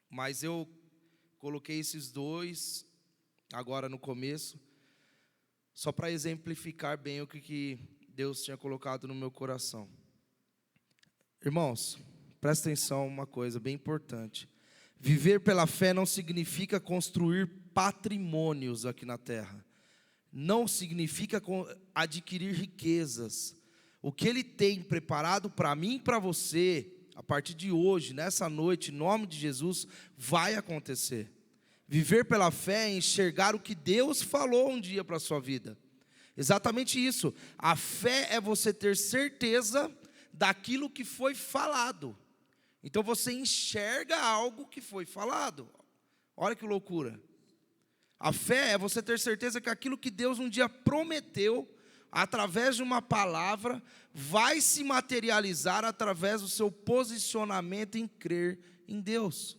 Mas eu coloquei esses dois agora no começo, só para exemplificar bem o que Deus tinha colocado no meu coração. Irmãos, presta atenção uma coisa bem importante. Viver pela fé não significa construir patrimônios aqui na terra. Não significa adquirir riquezas. O que Ele tem preparado para mim e para você, a partir de hoje, nessa noite, em nome de Jesus, vai acontecer. Viver pela fé é enxergar o que Deus falou um dia para a sua vida. Exatamente isso. A fé é você ter certeza daquilo que foi falado. Então você enxerga algo que foi falado. Olha que loucura. A fé é você ter certeza que aquilo que Deus um dia prometeu, através de uma palavra, vai se materializar através do seu posicionamento em crer em Deus.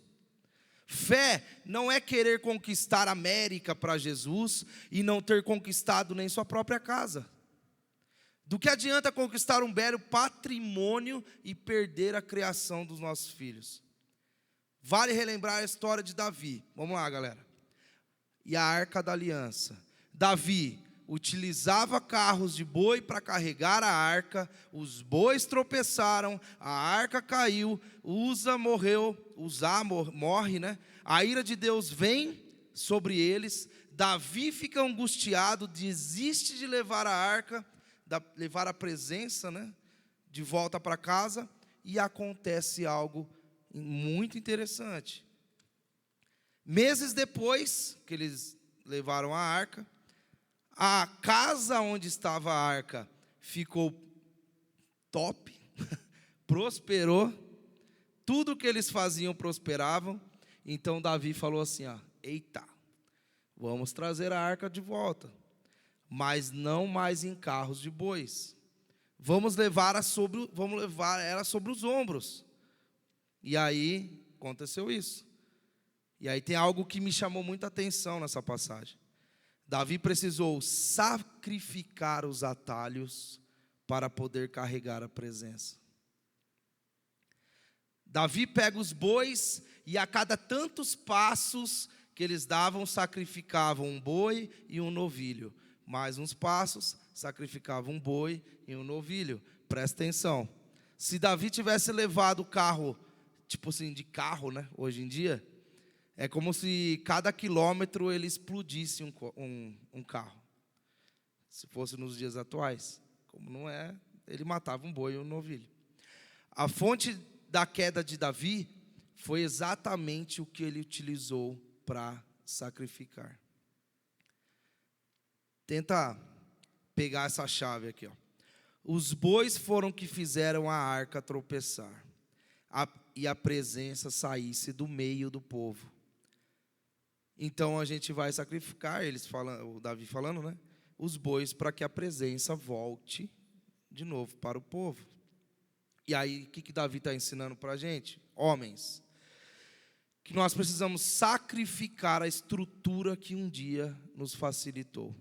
Fé não é querer conquistar a América para Jesus e não ter conquistado nem sua própria casa. Do que adianta conquistar um belo patrimônio e perder a criação dos nossos filhos? Vale relembrar a história de Davi. Vamos lá, galera. E a Arca da Aliança. Davi utilizava carros de boi para carregar a arca, os bois tropeçaram, a arca caiu, Uza morre, né? A ira de Deus vem sobre eles, Davi fica angustiado, desiste de levar a arca, levar a presença, né, de volta para casa, e acontece algo muito interessante. Meses depois que eles levaram a arca, a casa onde estava a arca ficou top, prosperou, tudo que eles faziam prosperavam. Então Davi falou assim: eita, vamos trazer a arca de volta, mas não mais em carros de bois. Vamos levar ela sobre os ombros. E aí aconteceu isso. E aí tem algo que me chamou muita atenção nessa passagem. Davi precisou sacrificar os atalhos para poder carregar a presença. Davi pega os bois e a cada tantos passos que eles davam, sacrificavam um boi e um novilho. Mais uns passos, sacrificavam um boi e um novilho. Presta atenção. Se Davi tivesse levado o carro, tipo assim, de carro, né? Hoje em dia, é como se cada quilômetro ele explodisse um carro. Se fosse nos dias atuais. Como não é, ele matava um boi e um novilho. A fonte da queda de Davi foi exatamente o que ele utilizou para sacrificar. Tenta pegar essa chave aqui, ó. Os bois foram que fizeram a arca tropeçar, e a presença saísse do meio do povo. Então a gente vai sacrificar, o Davi falando, né? Os bois para que a presença volte de novo para o povo. E aí, o que Davi está ensinando para a gente? Homens, que nós precisamos sacrificar a estrutura que um dia nos facilitou.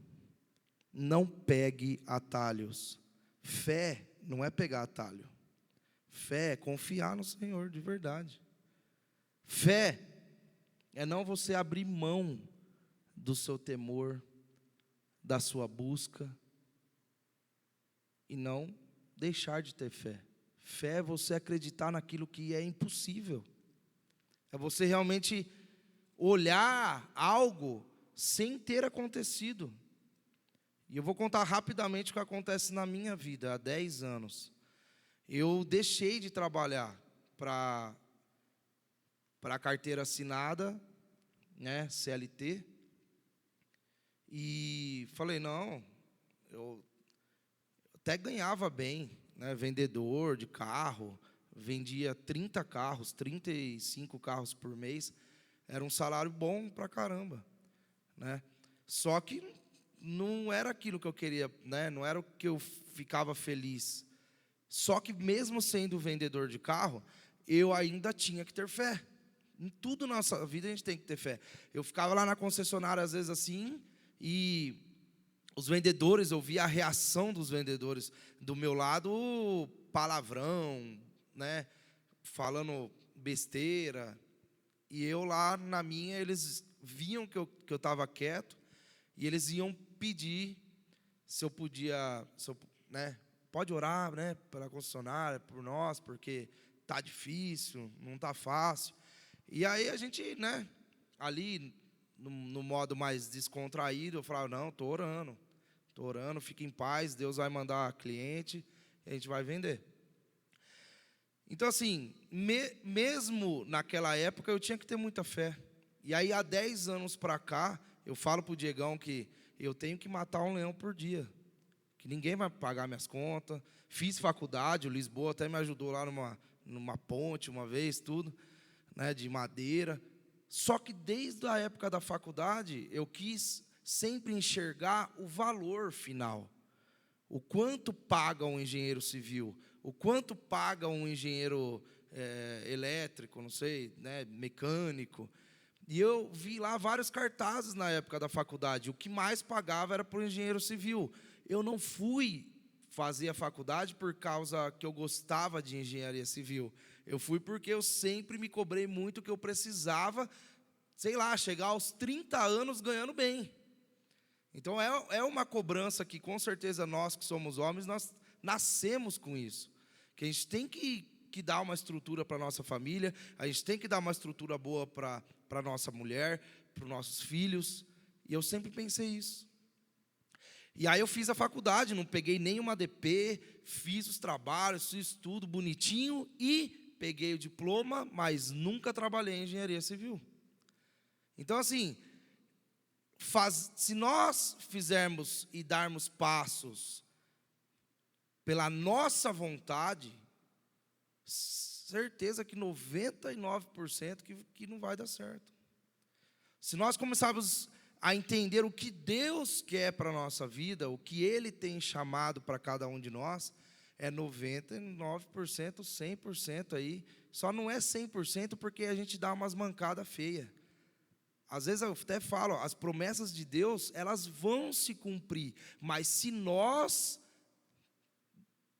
Não pegue atalhos. Fé não é pegar atalho. Fé é confiar no Senhor de verdade. Fé é não você abrir mão do seu temor, da sua busca, e não deixar de ter fé. Fé é você acreditar naquilo que é impossível. É você realmente olhar algo sem ter acontecido. E eu vou contar rapidamente o que acontece na minha vida há 10 anos. Eu deixei de trabalhar para a carteira assinada, né, CLT, e falei, não, eu até ganhava bem, né, vendedor de carro, vendia 30 carros, 35 carros por mês, era um salário bom pra caramba, né? Só que não era aquilo que eu queria, né? Não era o que eu ficava feliz. Só que mesmo sendo vendedor de carro, eu ainda tinha que ter fé. Em tudo na nossa vida a gente tem que ter fé. Eu ficava lá na concessionária às vezes assim, e os vendedores, eu via a reação dos vendedores do meu lado, palavrão, né? Falando besteira. E eu lá na minha, eles viam que eu estava quieto, e eles iam pedir se eu podia, né, pode orar, né, pela concessionária, por nós, porque tá difícil, não tá fácil. E aí a gente, né, ali no modo mais descontraído, eu falava, não, tô orando, fique em paz, Deus vai mandar cliente, e a gente vai vender. Então assim, mesmo naquela época eu tinha que ter muita fé. E aí há 10 anos para cá, eu falo para o Diegão que eu tenho que matar um leão por dia, que ninguém vai pagar minhas contas. Fiz faculdade, o Lisboa até me ajudou lá numa ponte uma vez, tudo, né, de madeira. Só que desde a época da faculdade, eu quis sempre enxergar o valor final. O quanto paga um engenheiro civil, o quanto paga um engenheiro elétrico, não sei, né, mecânico. E eu vi lá vários cartazes na época da faculdade. O que mais pagava era para o engenheiro civil. Eu não fui fazer a faculdade por causa que eu gostava de engenharia civil. Eu fui porque eu sempre me cobrei muito que eu precisava, sei lá, chegar aos 30 anos ganhando bem. Então é uma cobrança que com certeza nós que somos homens, nós nascemos com isso. Que a gente tem que dar uma estrutura para a nossa família, a gente tem que dar uma estrutura boa para a nossa mulher, para os nossos filhos. E eu sempre pensei isso. E aí eu fiz a faculdade, não peguei nenhuma DP, fiz os trabalhos, fiz tudo bonitinho e peguei o diploma, mas nunca trabalhei em engenharia civil. Então assim, se nós fizermos e darmos passos pela nossa vontade, certeza que 99% que não vai dar certo. Se nós começarmos a entender o que Deus quer para a nossa vida, o que Ele tem chamado para cada um de nós, é 99%, 100% aí. Só não é 100% porque a gente dá umas mancadas feias. às vezes eu até falo, as promessas de Deus, elas vão se cumprir, mas se nós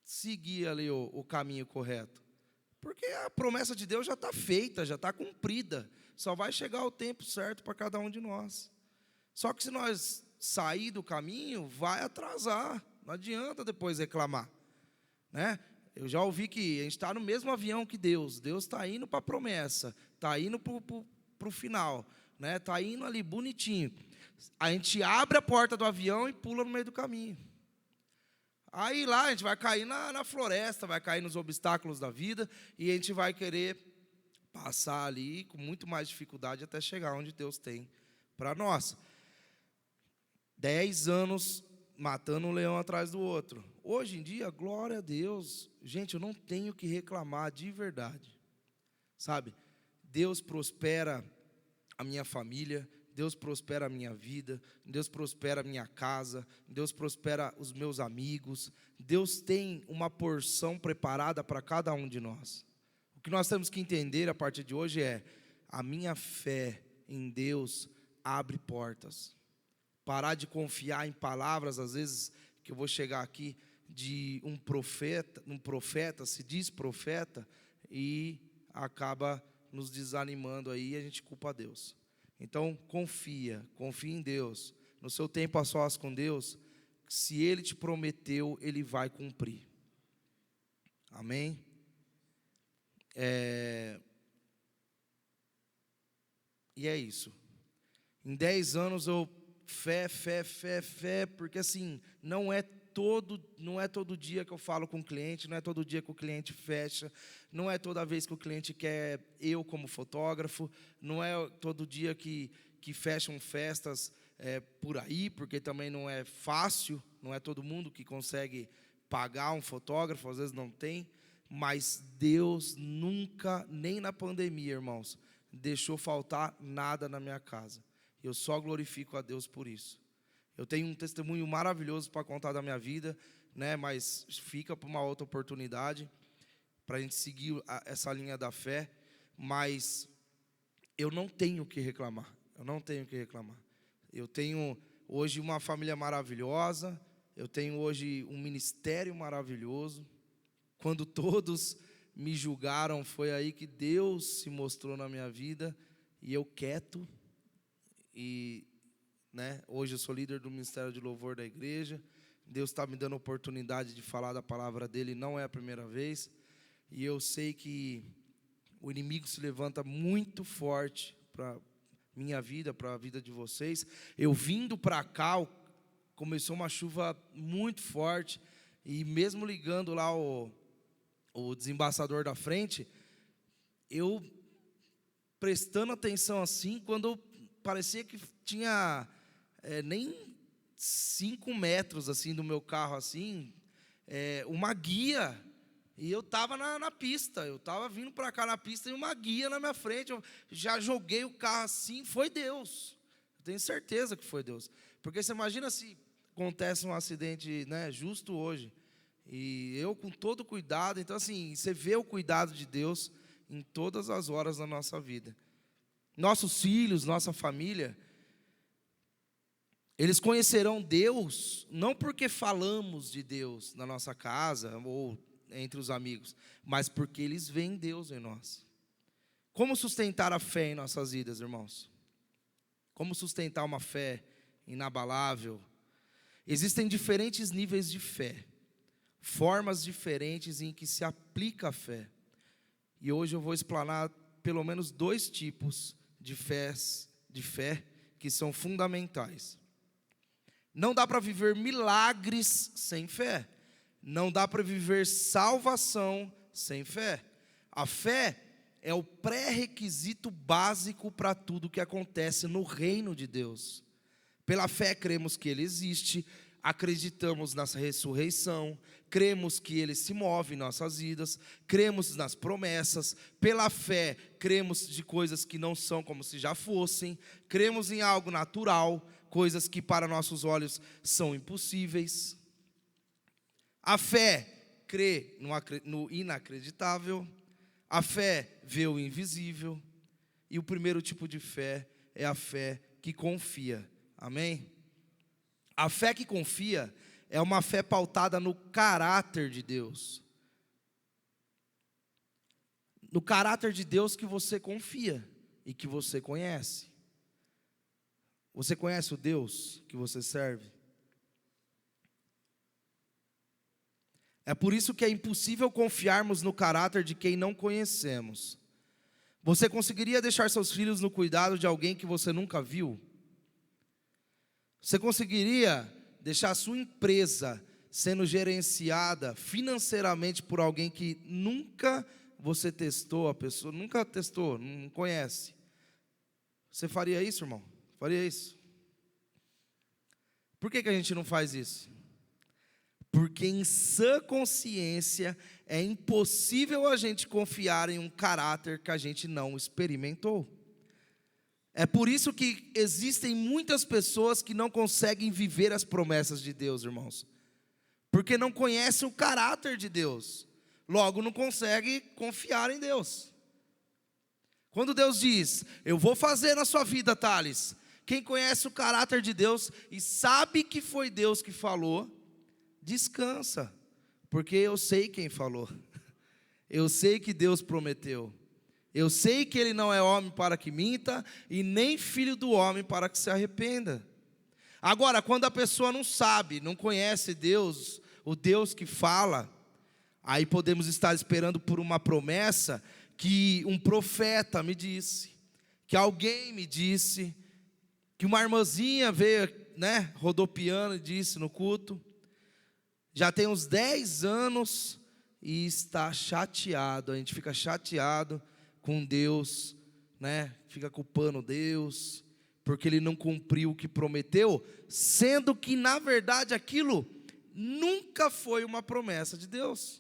seguir ali o caminho correto, porque a promessa de Deus já está feita, já está cumprida, só vai chegar o tempo certo para cada um de nós. Só que se nós sair do caminho, vai atrasar, não adianta depois reclamar, né? Eu já ouvi que a gente está no mesmo avião que Deus está indo para a promessa, está indo para o final, né? Está indo ali bonitinho. A gente abre a porta do avião e pula no meio do caminho. Aí lá a gente vai cair na floresta, vai cair nos obstáculos da vida, e a gente vai querer passar ali com muito mais dificuldade até chegar onde Deus tem para nós. 10 anos matando um leão atrás do outro. Hoje em dia, glória a Deus, gente, eu não tenho que reclamar de verdade, sabe? Deus prospera a minha família, Deus prospera a minha vida, Deus prospera a minha casa, Deus prospera os meus amigos, Deus tem uma porção preparada para cada um de nós. O que nós temos que entender a partir de hoje é, a minha fé em Deus abre portas. Parar de confiar em palavras, às vezes, que eu vou chegar aqui, de um profeta, se diz profeta, e acaba nos desanimando aí, e a gente culpa a Deus. Então, confie em Deus. No seu tempo a sós com Deus, se Ele te prometeu, Ele vai cumprir. Amém? E é isso. Em 10 anos eu fé, porque assim, não é todo dia que eu falo com o cliente, não é todo dia que o cliente fecha, não é toda vez que o cliente quer eu como fotógrafo, não é todo dia que fecham festas por aí, porque também não é fácil, não é todo mundo que consegue pagar um fotógrafo, às vezes não tem, mas Deus nunca, nem na pandemia, irmãos, deixou faltar nada na minha casa. Eu só glorifico a Deus por isso. Eu tenho um testemunho maravilhoso para contar da minha vida, né? Mas fica para uma outra oportunidade, para a gente seguir essa linha da fé. Mas eu não tenho o que reclamar. Eu tenho hoje uma família maravilhosa, eu tenho hoje um ministério maravilhoso. Quando todos me julgaram, foi aí que Deus se mostrou na minha vida, e eu quieto. E, né, hoje eu sou líder do Ministério de Louvor da igreja. Deus está me dando a oportunidade de falar da palavra dEle, não é a primeira vez. E eu sei que o inimigo se levanta muito forte para minha vida, para a vida de vocês. Eu vindo para cá, começou uma chuva muito forte, e mesmo ligando lá o desembaçador da frente, eu prestando atenção assim, quando parecia que tinha nem 5 metros assim do meu carro, assim, uma guia, e eu estava na pista, eu estava vindo para cá na pista e uma guia na minha frente, eu já joguei o carro assim, foi Deus, eu tenho certeza que foi Deus, porque você imagina se acontece um acidente, né, justo hoje, e eu com todo cuidado, então assim, você vê o cuidado de Deus em todas as horas da nossa vida. Nossos filhos, nossa família, eles conhecerão Deus, não porque falamos de Deus na nossa casa ou entre os amigos, mas porque eles veem Deus em nós. Como sustentar a fé em nossas vidas, irmãos? Como sustentar uma fé inabalável? Existem diferentes níveis de fé, formas diferentes em que se aplica a fé. E hoje eu vou explanar pelo menos 2 tipos de fé que são fundamentais. Não dá para viver milagres sem fé. Não dá para viver salvação sem fé. A fé é o pré-requisito básico para tudo que acontece no reino de Deus. Pela fé cremos que Ele existe, acreditamos na ressurreição, cremos que Ele se move em nossas vidas, cremos nas promessas, pela fé cremos de coisas que não são como se já fossem, cremos em algo natural, coisas que para nossos olhos são impossíveis. A fé crê no inacreditável, a fé vê o invisível, e o primeiro tipo de fé é a fé que confia. Amém? A fé que confia é uma fé pautada no caráter de Deus. No caráter de Deus que você confia e que você conhece. Você conhece o Deus que você serve? É por isso que é impossível confiarmos no caráter de quem não conhecemos. Você conseguiria deixar seus filhos no cuidado de alguém que você nunca viu? Você conseguiria deixar a sua empresa sendo gerenciada financeiramente por alguém que nunca você testou, a pessoa nunca testou, não conhece? Você faria isso, irmão? Faria isso? Por que a gente não faz isso? Porque em sã consciência é impossível a gente confiar em um caráter que a gente não experimentou. É por isso que existem muitas pessoas que não conseguem viver as promessas de Deus, irmãos. Porque não conhecem o caráter de Deus. Logo não conseguem confiar em Deus. Quando Deus diz, eu vou fazer na sua vida, Thales. Quem conhece o caráter de Deus e sabe que foi Deus que falou, descansa, porque eu sei quem falou, eu sei que Deus prometeu, eu sei que Ele não é homem para que minta, e nem filho do homem para que se arrependa. Agora, quando a pessoa não sabe, não conhece Deus, o Deus que fala, aí podemos estar esperando por uma promessa que um profeta me disse, que alguém me disse, que uma irmãzinha veio, rodopiando e disse no culto. Já tem uns 10 anos e está chateado. A gente fica chateado com Deus, fica culpando Deus, porque Ele não cumpriu o que prometeu, sendo que na verdade aquilo nunca foi uma promessa de Deus.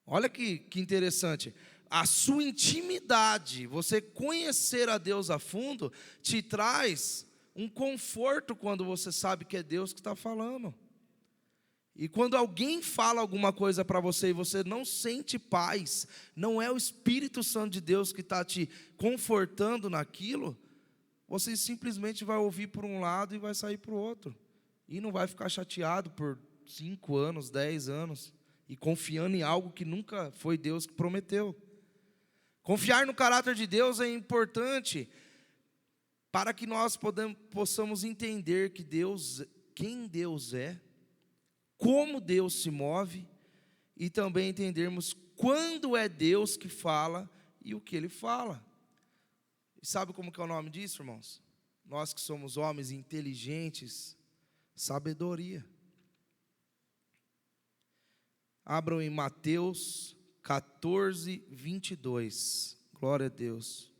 Olha que interessante. A sua intimidade, você conhecer a Deus a fundo, te traz um conforto quando você sabe que é Deus que está falando. E quando alguém fala alguma coisa para você e você não sente paz, não é o Espírito Santo de Deus que está te confortando naquilo, você simplesmente vai ouvir por um lado e vai sair para o outro. E não vai ficar chateado por 5 anos, 10 anos, e confiando em algo que nunca foi Deus que prometeu. Confiar no caráter de Deus é importante para que nós possamos entender que quem Deus é, como Deus se move, e também entendermos quando é Deus que fala e o que Ele fala. E sabe como que é o nome disso, irmãos? Nós que somos homens inteligentes, sabedoria. Abram em Mateus 14, 22. Glória a Deus.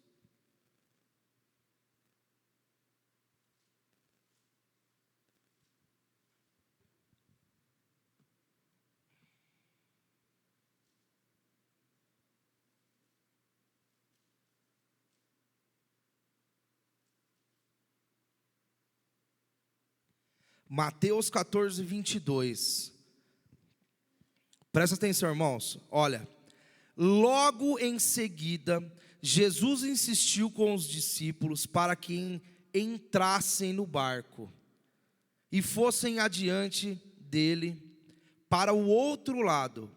Mateus 14, 22. Presta atenção, irmãos. Olha, logo em seguida, Jesus insistiu com os discípulos para que entrassem no barco e fossem adiante dele para o outro lado.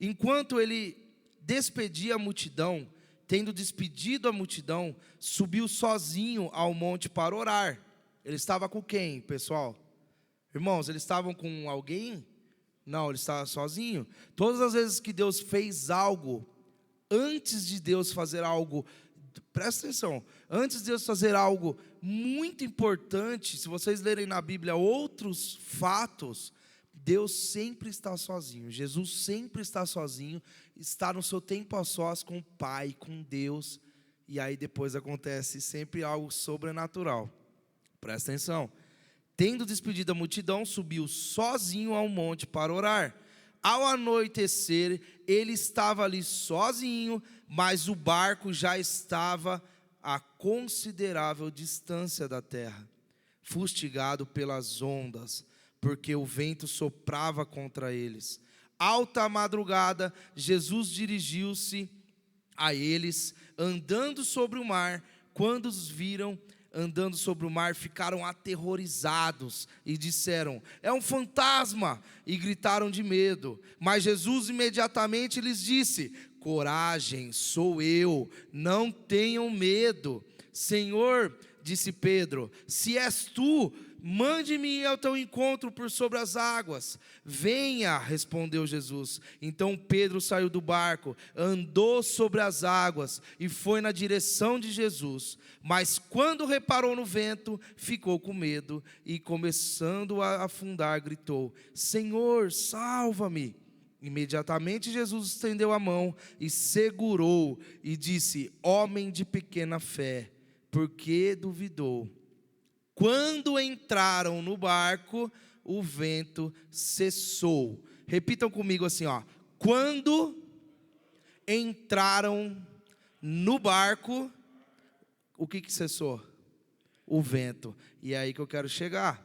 Enquanto ele despedia a multidão, tendo despedido a multidão, subiu sozinho ao monte para orar. Ele estava com quem, pessoal? Irmãos, eles estavam com alguém? Não, ele estava sozinho. Todas as vezes que Deus fez algo, antes de Deus fazer algo, presta atenção, antes de Deus fazer algo muito importante, se vocês lerem na Bíblia outros fatos, Deus sempre está sozinho, Jesus sempre está sozinho, está no seu tempo a sós com o Pai, com Deus, e aí depois acontece sempre algo sobrenatural. Presta atenção. Tendo despedido a multidão, subiu sozinho ao monte para orar. Ao anoitecer, ele estava ali sozinho, mas o barco já estava a considerável distância da terra, fustigado pelas ondas, porque o vento soprava contra eles. Alta madrugada, Jesus dirigiu-se a eles, andando sobre o mar. Quando os viram andando sobre o mar, ficaram aterrorizados e disseram: é um fantasma, e gritaram de medo. Mas Jesus imediatamente lhes disse: coragem, sou eu, não tenham medo. Senhor, disse Pedro, se és tu, mande-me ir ao teu encontro por sobre as águas. Venha, respondeu Jesus. Então Pedro saiu do barco, andou sobre as águas e foi na direção de Jesus. Mas quando reparou no vento, ficou com medo e, começando a afundar, gritou: Senhor, salva-me. Imediatamente Jesus estendeu a mão e segurou e disse: homem de pequena fé, por que duvidou? Quando entraram no barco, o vento cessou. Repitam comigo assim, ó. Quando entraram no barco, o que cessou? O vento. E é aí que eu quero chegar.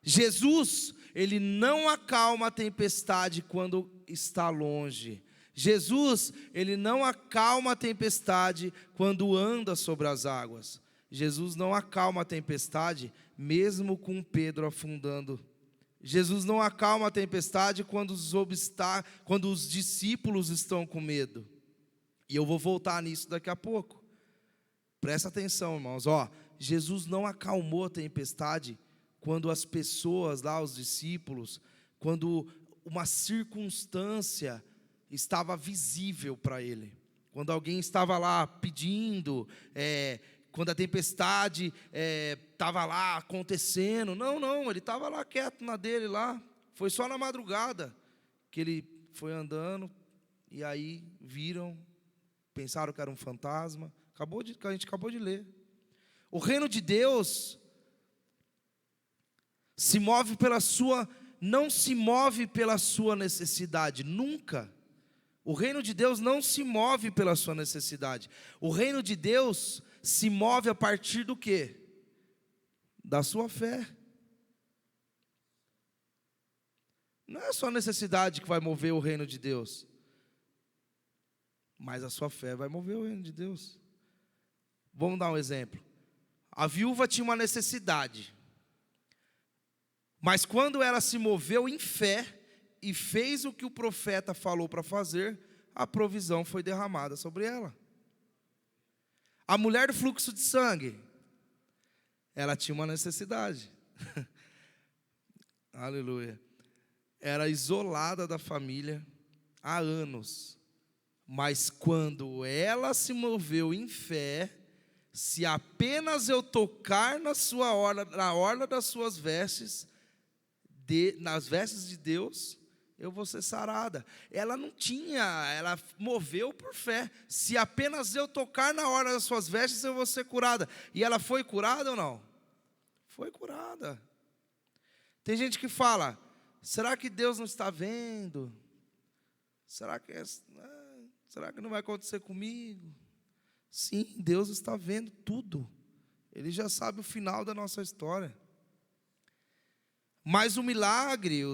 Jesus, ele não acalma a tempestade quando está longe. Jesus, ele não acalma a tempestade quando anda sobre as águas. Jesus não acalma a tempestade mesmo com Pedro afundando. Jesus não acalma a tempestade quando os discípulos estão com medo. E eu vou voltar nisso daqui a pouco. Presta atenção, irmãos. Jesus não acalmou a tempestade quando as pessoas lá, os discípulos, quando uma circunstância estava visível para ele. Quando alguém estava lá pedindo, quando a tempestade estava lá acontecendo. Não, ele estava lá quieto na dele lá. Foi só na madrugada que ele foi andando, e aí viram, pensaram que era um fantasma. A gente acabou de ler. O reino de Deus não se move pela sua necessidade, nunca. O reino de Deus não se move pela sua necessidade. O reino de Deus se move a partir do quê? Da sua fé. Não é a sua necessidade que vai mover o reino de Deus, mas a sua fé vai mover o reino de Deus. Vamos dar um exemplo. A viúva tinha uma necessidade, mas quando ela se moveu em fé e fez o que o profeta falou para fazer, a provisão foi derramada sobre ela. A mulher do fluxo de sangue, ela tinha uma necessidade. Aleluia. Era isolada da família há anos. Mas quando ela se moveu em fé, se apenas eu tocar na orla das suas vestes, nas vestes de Deus, eu vou ser sarada. Ela moveu por fé. Se apenas eu tocar na orla das suas vestes, eu vou ser curada. E ela foi curada ou não? Foi curada. Tem gente que fala: será que Deus não está vendo? Será que não vai acontecer comigo? Sim, Deus está vendo tudo. Ele já sabe o final da nossa história. Mas o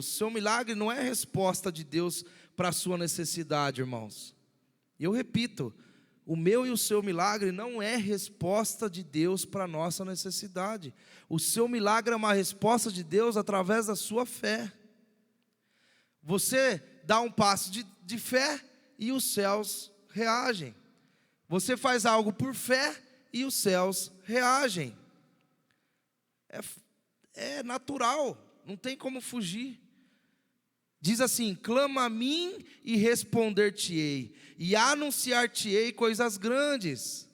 seu milagre não é resposta de Deus para a sua necessidade, irmãos. E eu repito, o meu e o seu milagre não é resposta de Deus para a nossa necessidade. O seu milagre é uma resposta de Deus através da sua fé. Você dá um passo de fé e os céus reagem. Você faz algo por fé e os céus reagem. É natural, não tem como fugir. Diz assim: clama a mim e responder-te-ei, e anunciar-te-ei coisas grandes.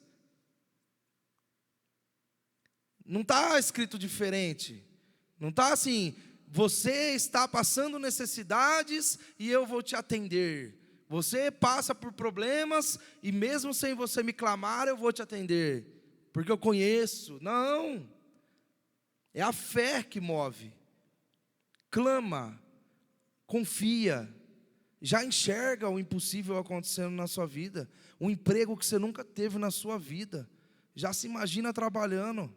Não está escrito diferente. Não está assim: você está passando necessidades e eu vou te atender. Você passa por problemas e mesmo sem você me clamar, eu vou te atender, porque eu conheço. Não. É a fé que move. Clama, confia, já enxerga o impossível acontecendo na sua vida, um emprego que você nunca teve na sua vida, já se imagina trabalhando.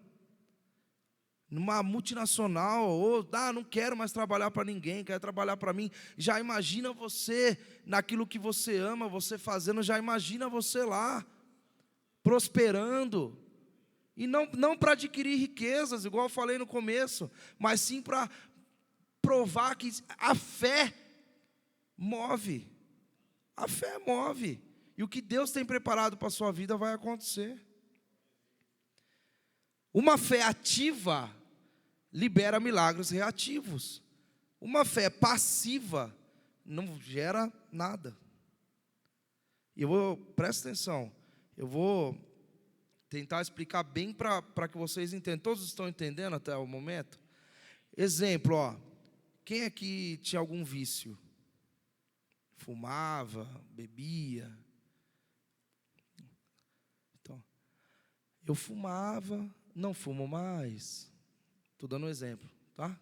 numa multinacional, ou não quero mais trabalhar para ninguém, quero trabalhar para mim. Já imagina você naquilo que você ama, você fazendo, já imagina você lá, prosperando. E não para adquirir riquezas, igual eu falei no começo, mas sim para provar que a fé move. A fé move. E o que Deus tem preparado para a sua vida vai acontecer. Uma fé ativa libera milagres reativos. Uma fé passiva não gera nada. E presta atenção, eu vou tentar explicar bem para que vocês entendam. Todos estão entendendo até o momento? Exemplo, quem aqui tinha algum vício? Fumava, bebia. Então, eu fumava, não fumo mais. Estou dando um exemplo, tá?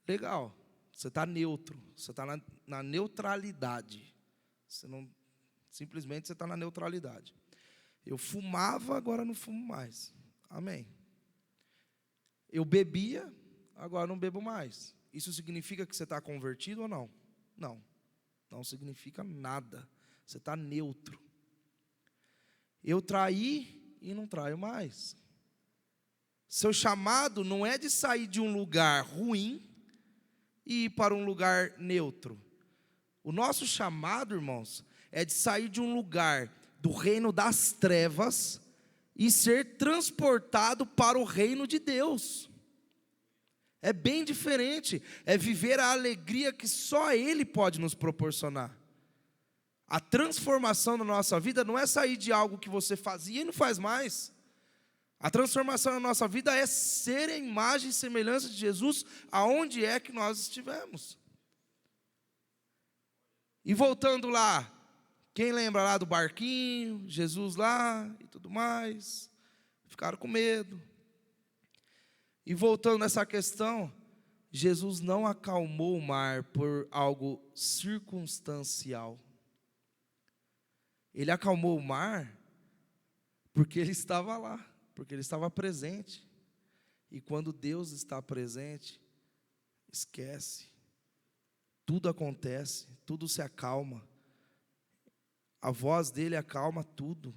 Legal, você está neutro, você está na neutralidade. Simplesmente você está na neutralidade. Eu fumava, agora não fumo mais. Amém. Eu bebia, agora não bebo mais. Isso significa que você está convertido ou não? Não. Não significa nada. Você está neutro. Eu traí e não traio mais. Seu chamado não é de sair de um lugar ruim e ir para um lugar neutro. O nosso chamado, irmãos, é de sair de um lugar do reino das trevas e ser transportado para o reino de Deus. É bem diferente, é viver a alegria que só Ele pode nos proporcionar. A transformação da nossa vida não é sair de algo que você fazia e não faz mais. A transformação da nossa vida é ser a imagem e semelhança de Jesus aonde é que nós estivermos. E voltando lá, quem lembra lá do barquinho, Jesus lá e tudo mais, ficaram com medo. E voltando nessa questão, Jesus não acalmou o mar por algo circunstancial. Ele acalmou o mar porque ele estava lá, porque ele estava presente. E quando Deus está presente, esquece. Tudo acontece, tudo se acalma. A voz dele acalma tudo.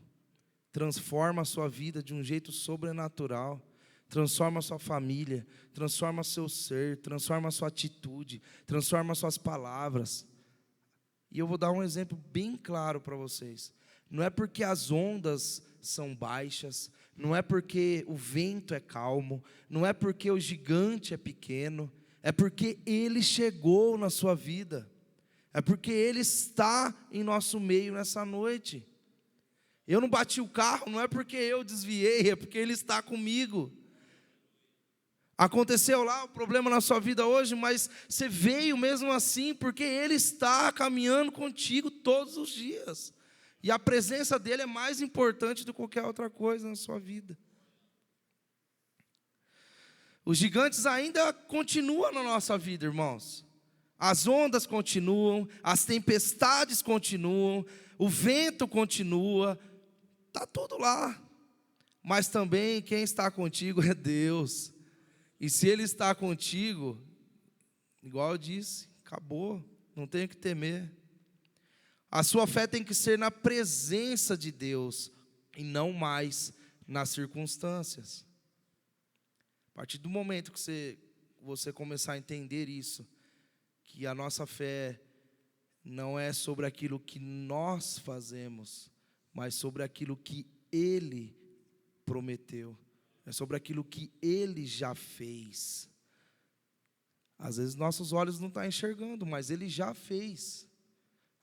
Transforma a sua vida de um jeito sobrenatural. Transforma a sua família, transforma seu ser, transforma a sua atitude, transforma as suas palavras. E eu vou dar um exemplo bem claro para vocês. Não é porque as ondas são baixas, não é porque o vento é calmo, não é porque o gigante é pequeno, é porque ele chegou na sua vida, é porque ele está em nosso meio nessa noite. Eu não bati o carro, não é porque eu desviei, é porque ele está comigo. Aconteceu lá o problema na sua vida hoje, mas você veio mesmo assim, porque Ele está caminhando contigo todos os dias. E a presença dEle é mais importante do que qualquer outra coisa na sua vida. Os gigantes ainda continuam na nossa vida, irmãos. As ondas continuam, as tempestades continuam, o vento continua, está tudo lá. Mas também quem está contigo é Deus. E se Ele está contigo, igual eu disse, acabou, não tem o que temer. A sua fé tem que ser na presença de Deus e não mais nas circunstâncias. A partir do momento que você começar a entender isso, que a nossa fé não é sobre aquilo que nós fazemos, mas sobre aquilo que Ele prometeu. É sobre aquilo que Ele já fez. Às vezes nossos olhos não estão enxergando, mas Ele já fez.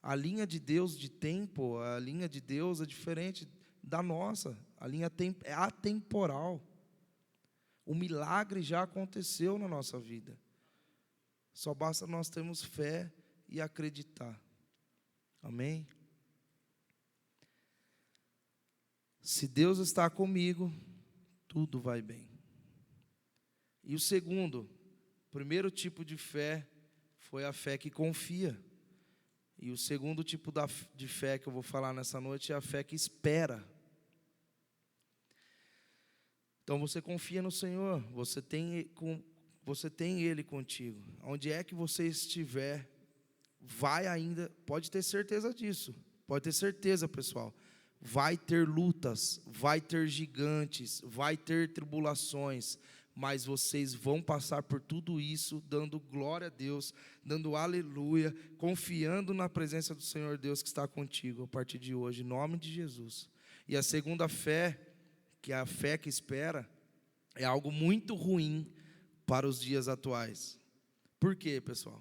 A linha de Deus de tempo, a linha de Deus é diferente da nossa. A linha é atemporal. O milagre já aconteceu na nossa vida. Só basta nós termos fé e acreditar. Amém? Se Deus está comigo, tudo vai bem. E o primeiro tipo de fé foi a fé que confia. E o segundo tipo de fé que eu vou falar nessa noite é a fé que espera. Então você confia no Senhor, você tem Ele contigo. Onde é que você estiver, vai ainda, pode ter certeza disso, pode ter certeza, pessoal. Vai ter lutas, vai ter gigantes, vai ter tribulações, mas vocês vão passar por tudo isso, dando glória a Deus, dando aleluia, confiando na presença do Senhor Deus que está contigo a partir de hoje, em nome de Jesus. E a segunda fé, que é a fé que espera, é algo muito ruim para os dias atuais. Por quê, pessoal?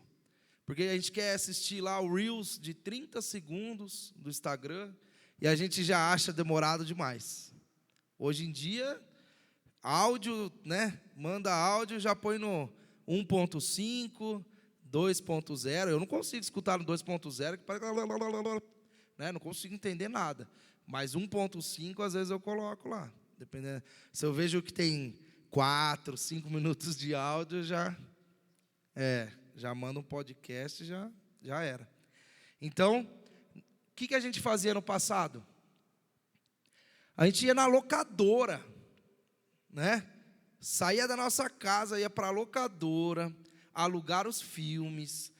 Porque a gente quer assistir lá o Reels de 30 segundos do Instagram e a gente já acha demorado demais. Hoje em dia, áudio, né? Manda áudio, já põe no 1.5, 2.0. Eu não consigo escutar no 2.0, que parece, né? Não consigo entender nada. Mas 1.5, às vezes eu coloco lá. Dependendo. Se eu vejo que tem 4, 5 minutos de áudio, já manda um podcast, já era. Então, o que a gente fazia no passado? A gente ia na locadora, né? Saía da nossa casa, ia para a locadora, alugar os filmes,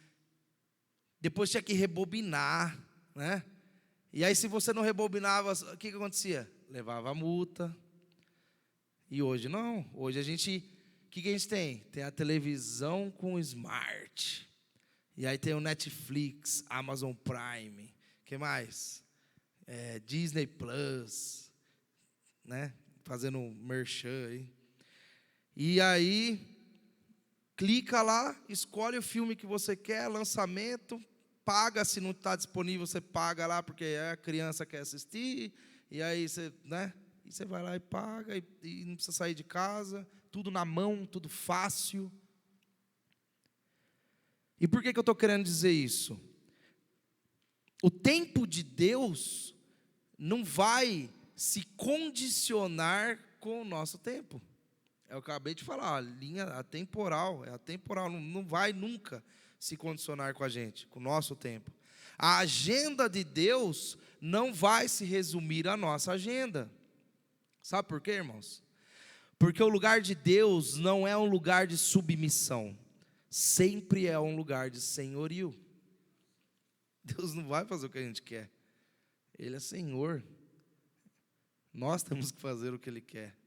depois tinha que rebobinar, né? E aí, se você não rebobinava, o que acontecia? Levava a multa. E hoje não, hoje a gente, o que a gente tem? Tem a televisão com Smart, e aí tem o Netflix, Amazon Prime, o que mais? Disney Plus, né? Fazendo merchan aí. E aí, clica lá, escolhe o filme que você quer, lançamento, paga, se não está disponível, você paga lá, porque a criança quer assistir, e aí você, né? E você vai lá e paga, e não precisa sair de casa, tudo na mão, tudo fácil. E por que eu estou querendo dizer isso? O tempo de Deus não vai se condicionar com o nosso tempo. Eu acabei de falar, a linha atemporal, não vai nunca se condicionar com a gente, com o nosso tempo. A agenda de Deus não vai se resumir à nossa agenda. Sabe por quê, irmãos? Porque o lugar de Deus não é um lugar de submissão, sempre é um lugar de senhorio. Deus não vai fazer o que a gente quer, Ele é Senhor. Nós temos que fazer o que Ele quer,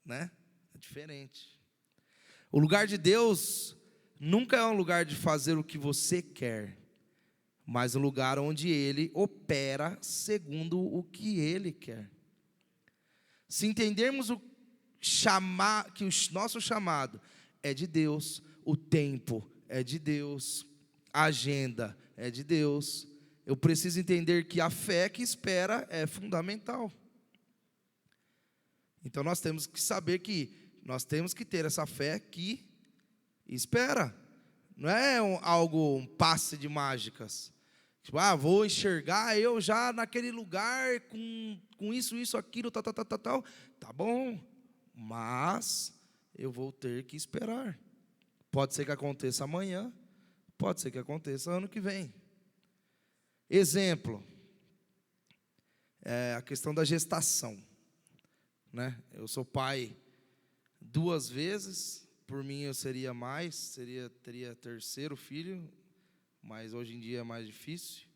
né? É diferente. O lugar de Deus nunca é um lugar de fazer o que você quer, mas um lugar onde Ele opera segundo o que Ele quer. Se entendermos que o nosso chamado é de Deus, o tempo é de Deus, a agenda é de Deus, eu preciso entender que a fé que espera é fundamental. Então nós temos que saber que nós temos que ter essa fé que espera. Não é um passe de mágicas. Tipo, vou enxergar eu já naquele lugar com isso, aquilo, tal. Tá bom, mas eu vou ter que esperar. Pode ser que aconteça amanhã, pode ser que aconteça ano que vem. Exemplo, a questão da gestação, né? Eu sou pai 2 vezes, por mim eu seria mais, teria terceiro filho, mas hoje em dia é mais difícil,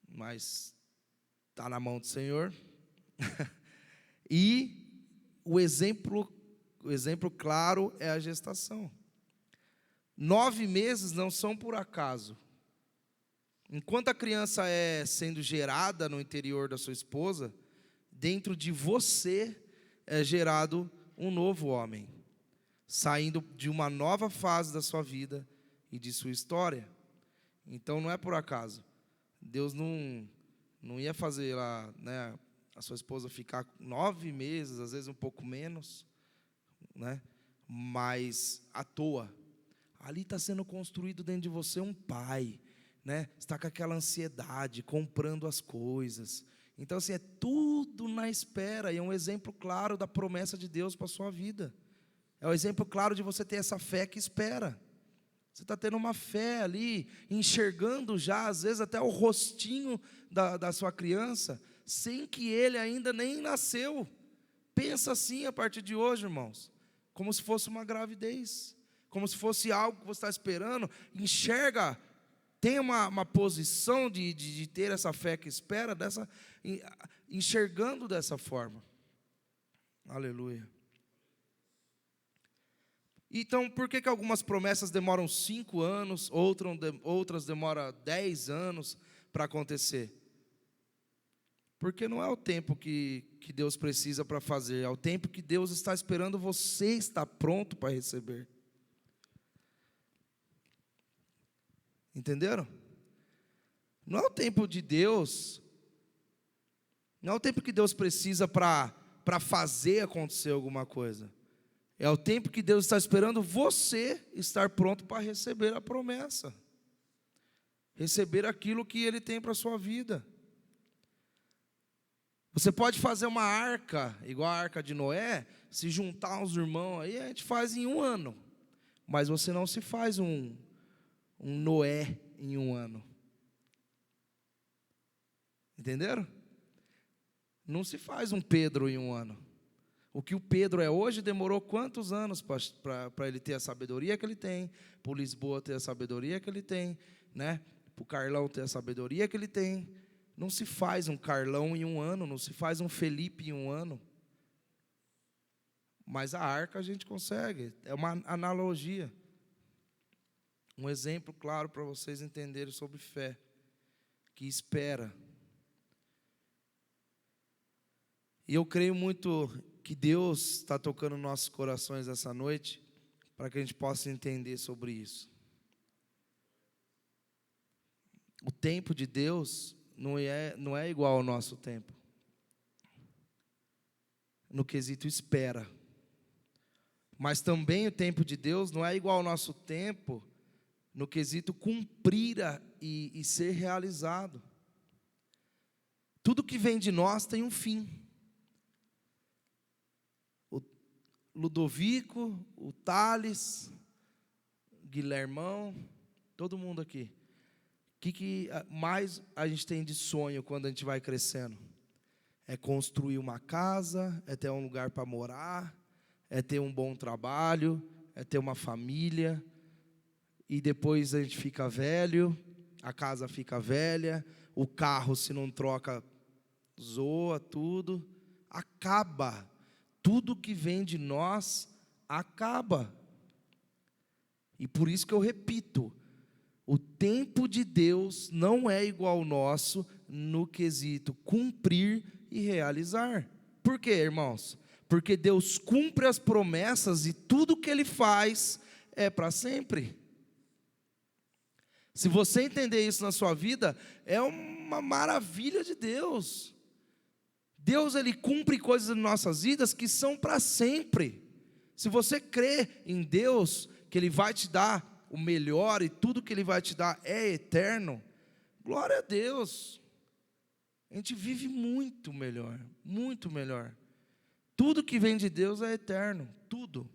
mas está na mão do Senhor. E o exemplo claro é a gestação. 9 meses não são por acaso. Enquanto a criança é sendo gerada no interior da sua esposa, dentro de você é gerado um novo homem, saindo de uma nova fase da sua vida e de sua história. Então não é por acaso. Deus não ia fazer lá, né, a sua esposa ficar 9 meses, às vezes um pouco menos, né, mas à toa. Ali está sendo construído dentro de você um pai, né? Está com aquela ansiedade, comprando as coisas. Então assim, é tudo na espera, e é um exemplo claro da promessa de Deus para a sua vida. É um exemplo claro de você ter essa fé que espera. Você está tendo uma fé ali, enxergando já, às vezes até o rostinho da sua criança, sem que ele ainda nem nasceu. Pensa assim a partir de hoje, irmãos, como se fosse uma gravidez, como se fosse algo que você está esperando. Enxerga, tem uma posição de ter essa fé que espera, enxergando dessa forma. Aleluia. Então, por que algumas promessas demoram 5 anos, outras demoram 10 anos para acontecer? Porque não é o tempo que Deus precisa para fazer, é o tempo que Deus está esperando você estar pronto para receber. Entenderam? Não é o tempo de Deus, não é o tempo que Deus precisa para fazer acontecer alguma coisa. É o tempo que Deus está esperando você estar pronto para receber a promessa. Receber aquilo que Ele tem para a sua vida. Você pode fazer uma arca, igual a arca de Noé, se juntar uns irmãos aí, a gente faz em 1 ano. Mas você não se faz um Noé em 1 ano. Entenderam? Não se faz um Pedro em 1 ano. O que o Pedro é hoje demorou quantos anos para ele ter a sabedoria que ele tem, para o Lisboa ter a sabedoria que ele tem, né? Para o Carlão ter a sabedoria que ele tem. Não se faz um Carlão em 1 ano, não se faz um Felipe em 1 ano. Mas a arca a gente consegue, é uma analogia. Um exemplo claro para vocês entenderem sobre fé, que espera. E eu creio muito que Deus está tocando nossos corações essa noite, para que a gente possa entender sobre isso. O tempo de Deus não é igual ao nosso tempo. No quesito espera. Mas também o tempo de Deus não é igual ao nosso tempo, no quesito cumprir e ser realizado. Tudo que vem de nós tem um fim. Ludovico, o Thales, Guilhermão, todo mundo aqui. O que mais a gente tem de sonho quando a gente vai crescendo? É construir uma casa, é ter um lugar para morar, é ter um bom trabalho, é ter uma família. E depois a gente fica velho, a casa fica velha, o carro, se não troca, zoa tudo, acaba. Tudo que vem de nós acaba. E por isso que eu repito, o tempo de Deus não é igual ao nosso no quesito cumprir e realizar. Por quê, irmãos? Porque Deus cumpre as promessas e tudo que Ele faz é para sempre. Se você entender isso na sua vida, é uma maravilha de Deus. Deus, Ele cumpre coisas em nossas vidas que são para sempre. Se você crê em Deus, que Ele vai te dar o melhor e tudo que Ele vai te dar é eterno, glória a Deus. A gente vive muito melhor, muito melhor. Tudo que vem de Deus é eterno, tudo.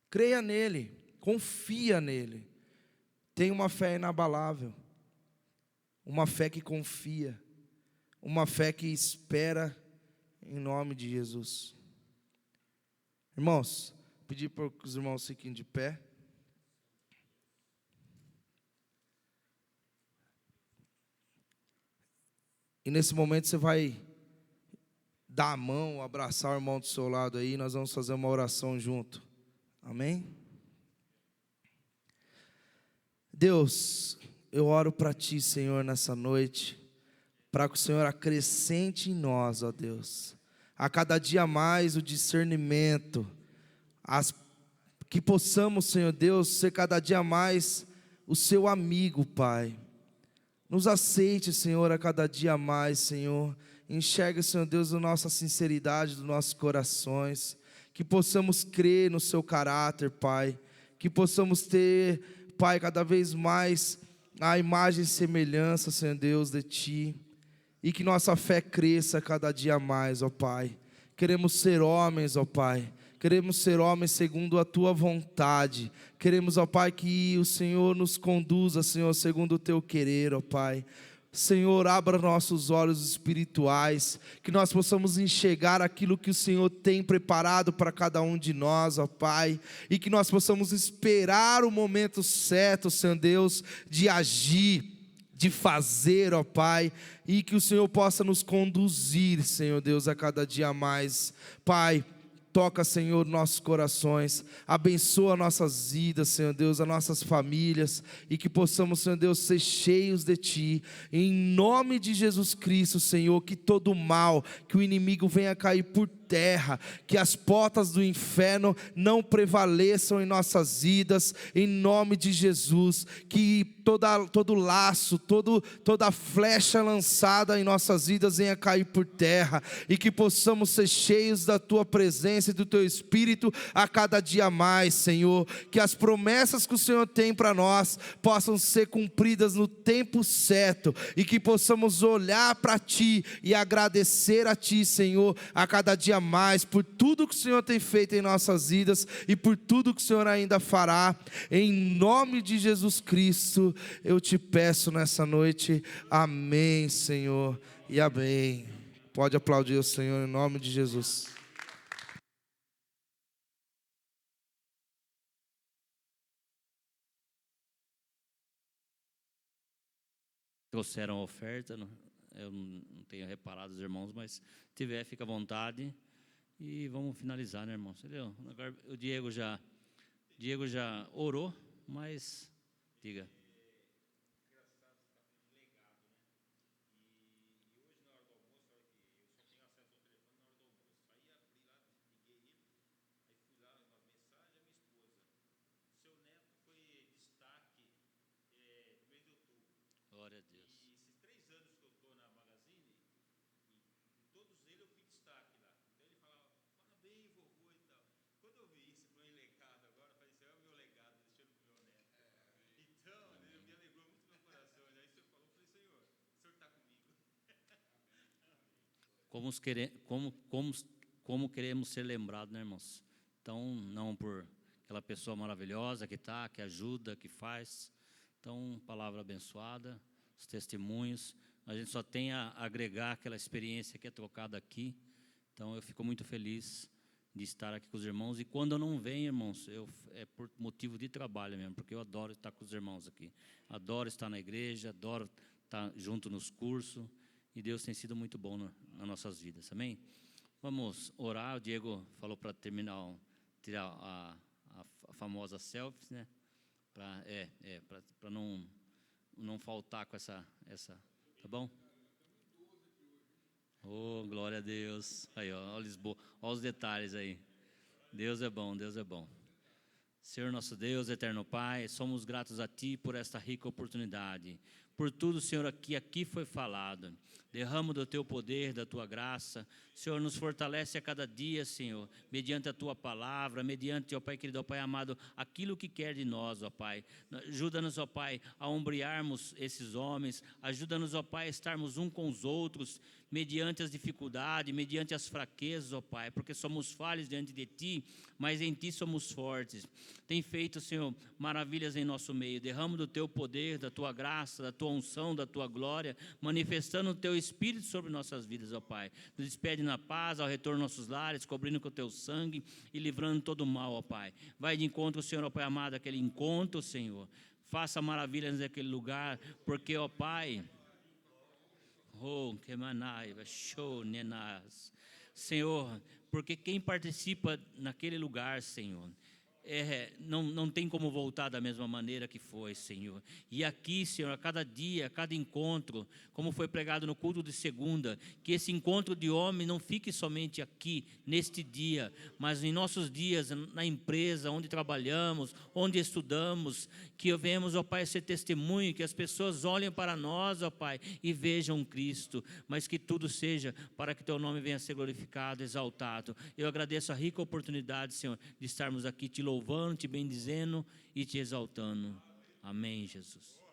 Creia nele, confia nele. Tenha uma fé inabalável, uma fé que confia. Uma fé que espera em nome de Jesus. Irmãos, pedir para que os irmãos fiquem de pé. E nesse momento você vai dar a mão, abraçar o irmão do seu lado aí, e nós vamos fazer uma oração junto. Amém? Deus, eu oro para Ti, Senhor, nessa noite, para que o Senhor acrescente em nós, ó Deus, a cada dia mais o discernimento, que possamos, Senhor Deus, ser cada dia mais o Seu amigo, Pai. Nos aceite, Senhor, a cada dia mais, Senhor. Enxerga, Senhor Deus, a nossa sinceridade dos nossos corações, que possamos crer no Seu caráter, Pai, que possamos ter, Pai, cada vez mais a imagem e semelhança, Senhor Deus, de Ti. E que nossa fé cresça cada dia mais, ó Pai. Queremos ser homens, ó Pai. Queremos ser homens segundo a Tua vontade. Queremos, ó Pai, que o Senhor nos conduza, Senhor, segundo o Teu querer, ó Pai. Senhor, abra nossos olhos espirituais, que nós possamos enxergar aquilo que o Senhor tem preparado para cada um de nós, ó Pai, e que nós possamos esperar o momento certo, Senhor Deus, de agir, de fazer, ó Pai, e que o Senhor possa nos conduzir, Senhor Deus, a cada dia mais. Pai, toca, Senhor, nossos corações, abençoa nossas vidas, Senhor Deus, as nossas famílias, e que possamos, Senhor Deus, ser cheios de Ti, em nome de Jesus Cristo, Senhor, que todo mal, que o inimigo venha cair por terra, que as portas do inferno não prevaleçam em nossas vidas, em nome de Jesus, que todo laço, toda flecha lançada em nossas vidas venha cair por terra, e que possamos ser cheios da Tua presença e do Teu Espírito a cada dia mais, Senhor, que as promessas que o Senhor tem para nós possam ser cumpridas no tempo certo, e que possamos olhar para Ti e agradecer a Ti, Senhor, a cada dia mais, por tudo que o Senhor tem feito em nossas vidas, e por tudo que o Senhor ainda fará, em nome de Jesus Cristo, eu te peço nessa noite, amém, Senhor, e amém. Pode aplaudir o Senhor em nome de Jesus. Trouxeram a oferta, eu não tenho reparado os irmãos, mas se tiver, fica à vontade. E vamos finalizar, né, irmãos? Entendeu? Agora, o Diego já orou, mas diga. Glória a Deus. Como queremos ser lembrados, né, irmãos? Então, não por aquela pessoa maravilhosa que está, que ajuda, que faz. Então, palavra abençoada, os testemunhos. A gente só tem a agregar aquela experiência que é trocada aqui. Então, eu fico muito feliz de estar aqui com os irmãos. E quando eu não venho, irmãos, é por motivo de trabalho mesmo, porque eu adoro estar com os irmãos aqui. Adoro estar na igreja, adoro estar junto nos cursos. E Deus tem sido muito bom nas nossas vidas, amém? Vamos orar. O Diego falou para tirar a famosa selfie, né? Para não faltar com essa, tá bom? Oh, glória a Deus. Aí, ó, olha Lisboa, olha os detalhes aí. Deus é bom, Deus é bom. Senhor nosso Deus, eterno Pai, somos gratos a Ti por esta rica oportunidade, por tudo, Senhor, que aqui foi falado. Derrama do Teu poder, da Tua graça. Senhor, nos fortalece a cada dia, Senhor, mediante a Tua palavra, mediante, ó Pai querido, ó Pai amado, aquilo que quer de nós, ó Pai. Ajuda-nos, ó Pai, a ombrearmos esses homens. Ajuda-nos, ó Pai, a estarmos um com os outros, mediante as dificuldades, mediante as fraquezas, ó Pai, porque somos falhos diante de Ti, mas em Ti somos fortes. Tem feito, Senhor, maravilhas em nosso meio. Derrama do Teu poder, da Tua graça, da Tua unção, da Tua glória, manifestando o Teu Espírito sobre nossas vidas, ó Pai. Nos despede na paz, ao retorno aos nossos lares, cobrindo com o Teu sangue e livrando todo o mal, ó Pai. Vai de encontro, Senhor, ó Pai amado, aquele encontro, Senhor. Faça maravilhas naquele lugar, porque, ó Pai, que manaiva, show, nenas. Senhor, porque quem participa naquele lugar, Senhor, não tem como voltar da mesma maneira que foi, Senhor. E aqui, Senhor, a cada dia, a cada encontro, como foi pregado no culto de segunda, que esse encontro de homem não fique somente aqui, neste dia, mas em nossos dias, na empresa, onde trabalhamos, onde estudamos, que venhamos, ó Pai, ser testemunho, que as pessoas olhem para nós, ó Pai, e vejam Cristo, mas que tudo seja para que Teu nome venha a ser glorificado, exaltado. Eu agradeço a rica oportunidade, Senhor, de estarmos aqui te louvando, te bendizendo e te exaltando. Amém, Jesus.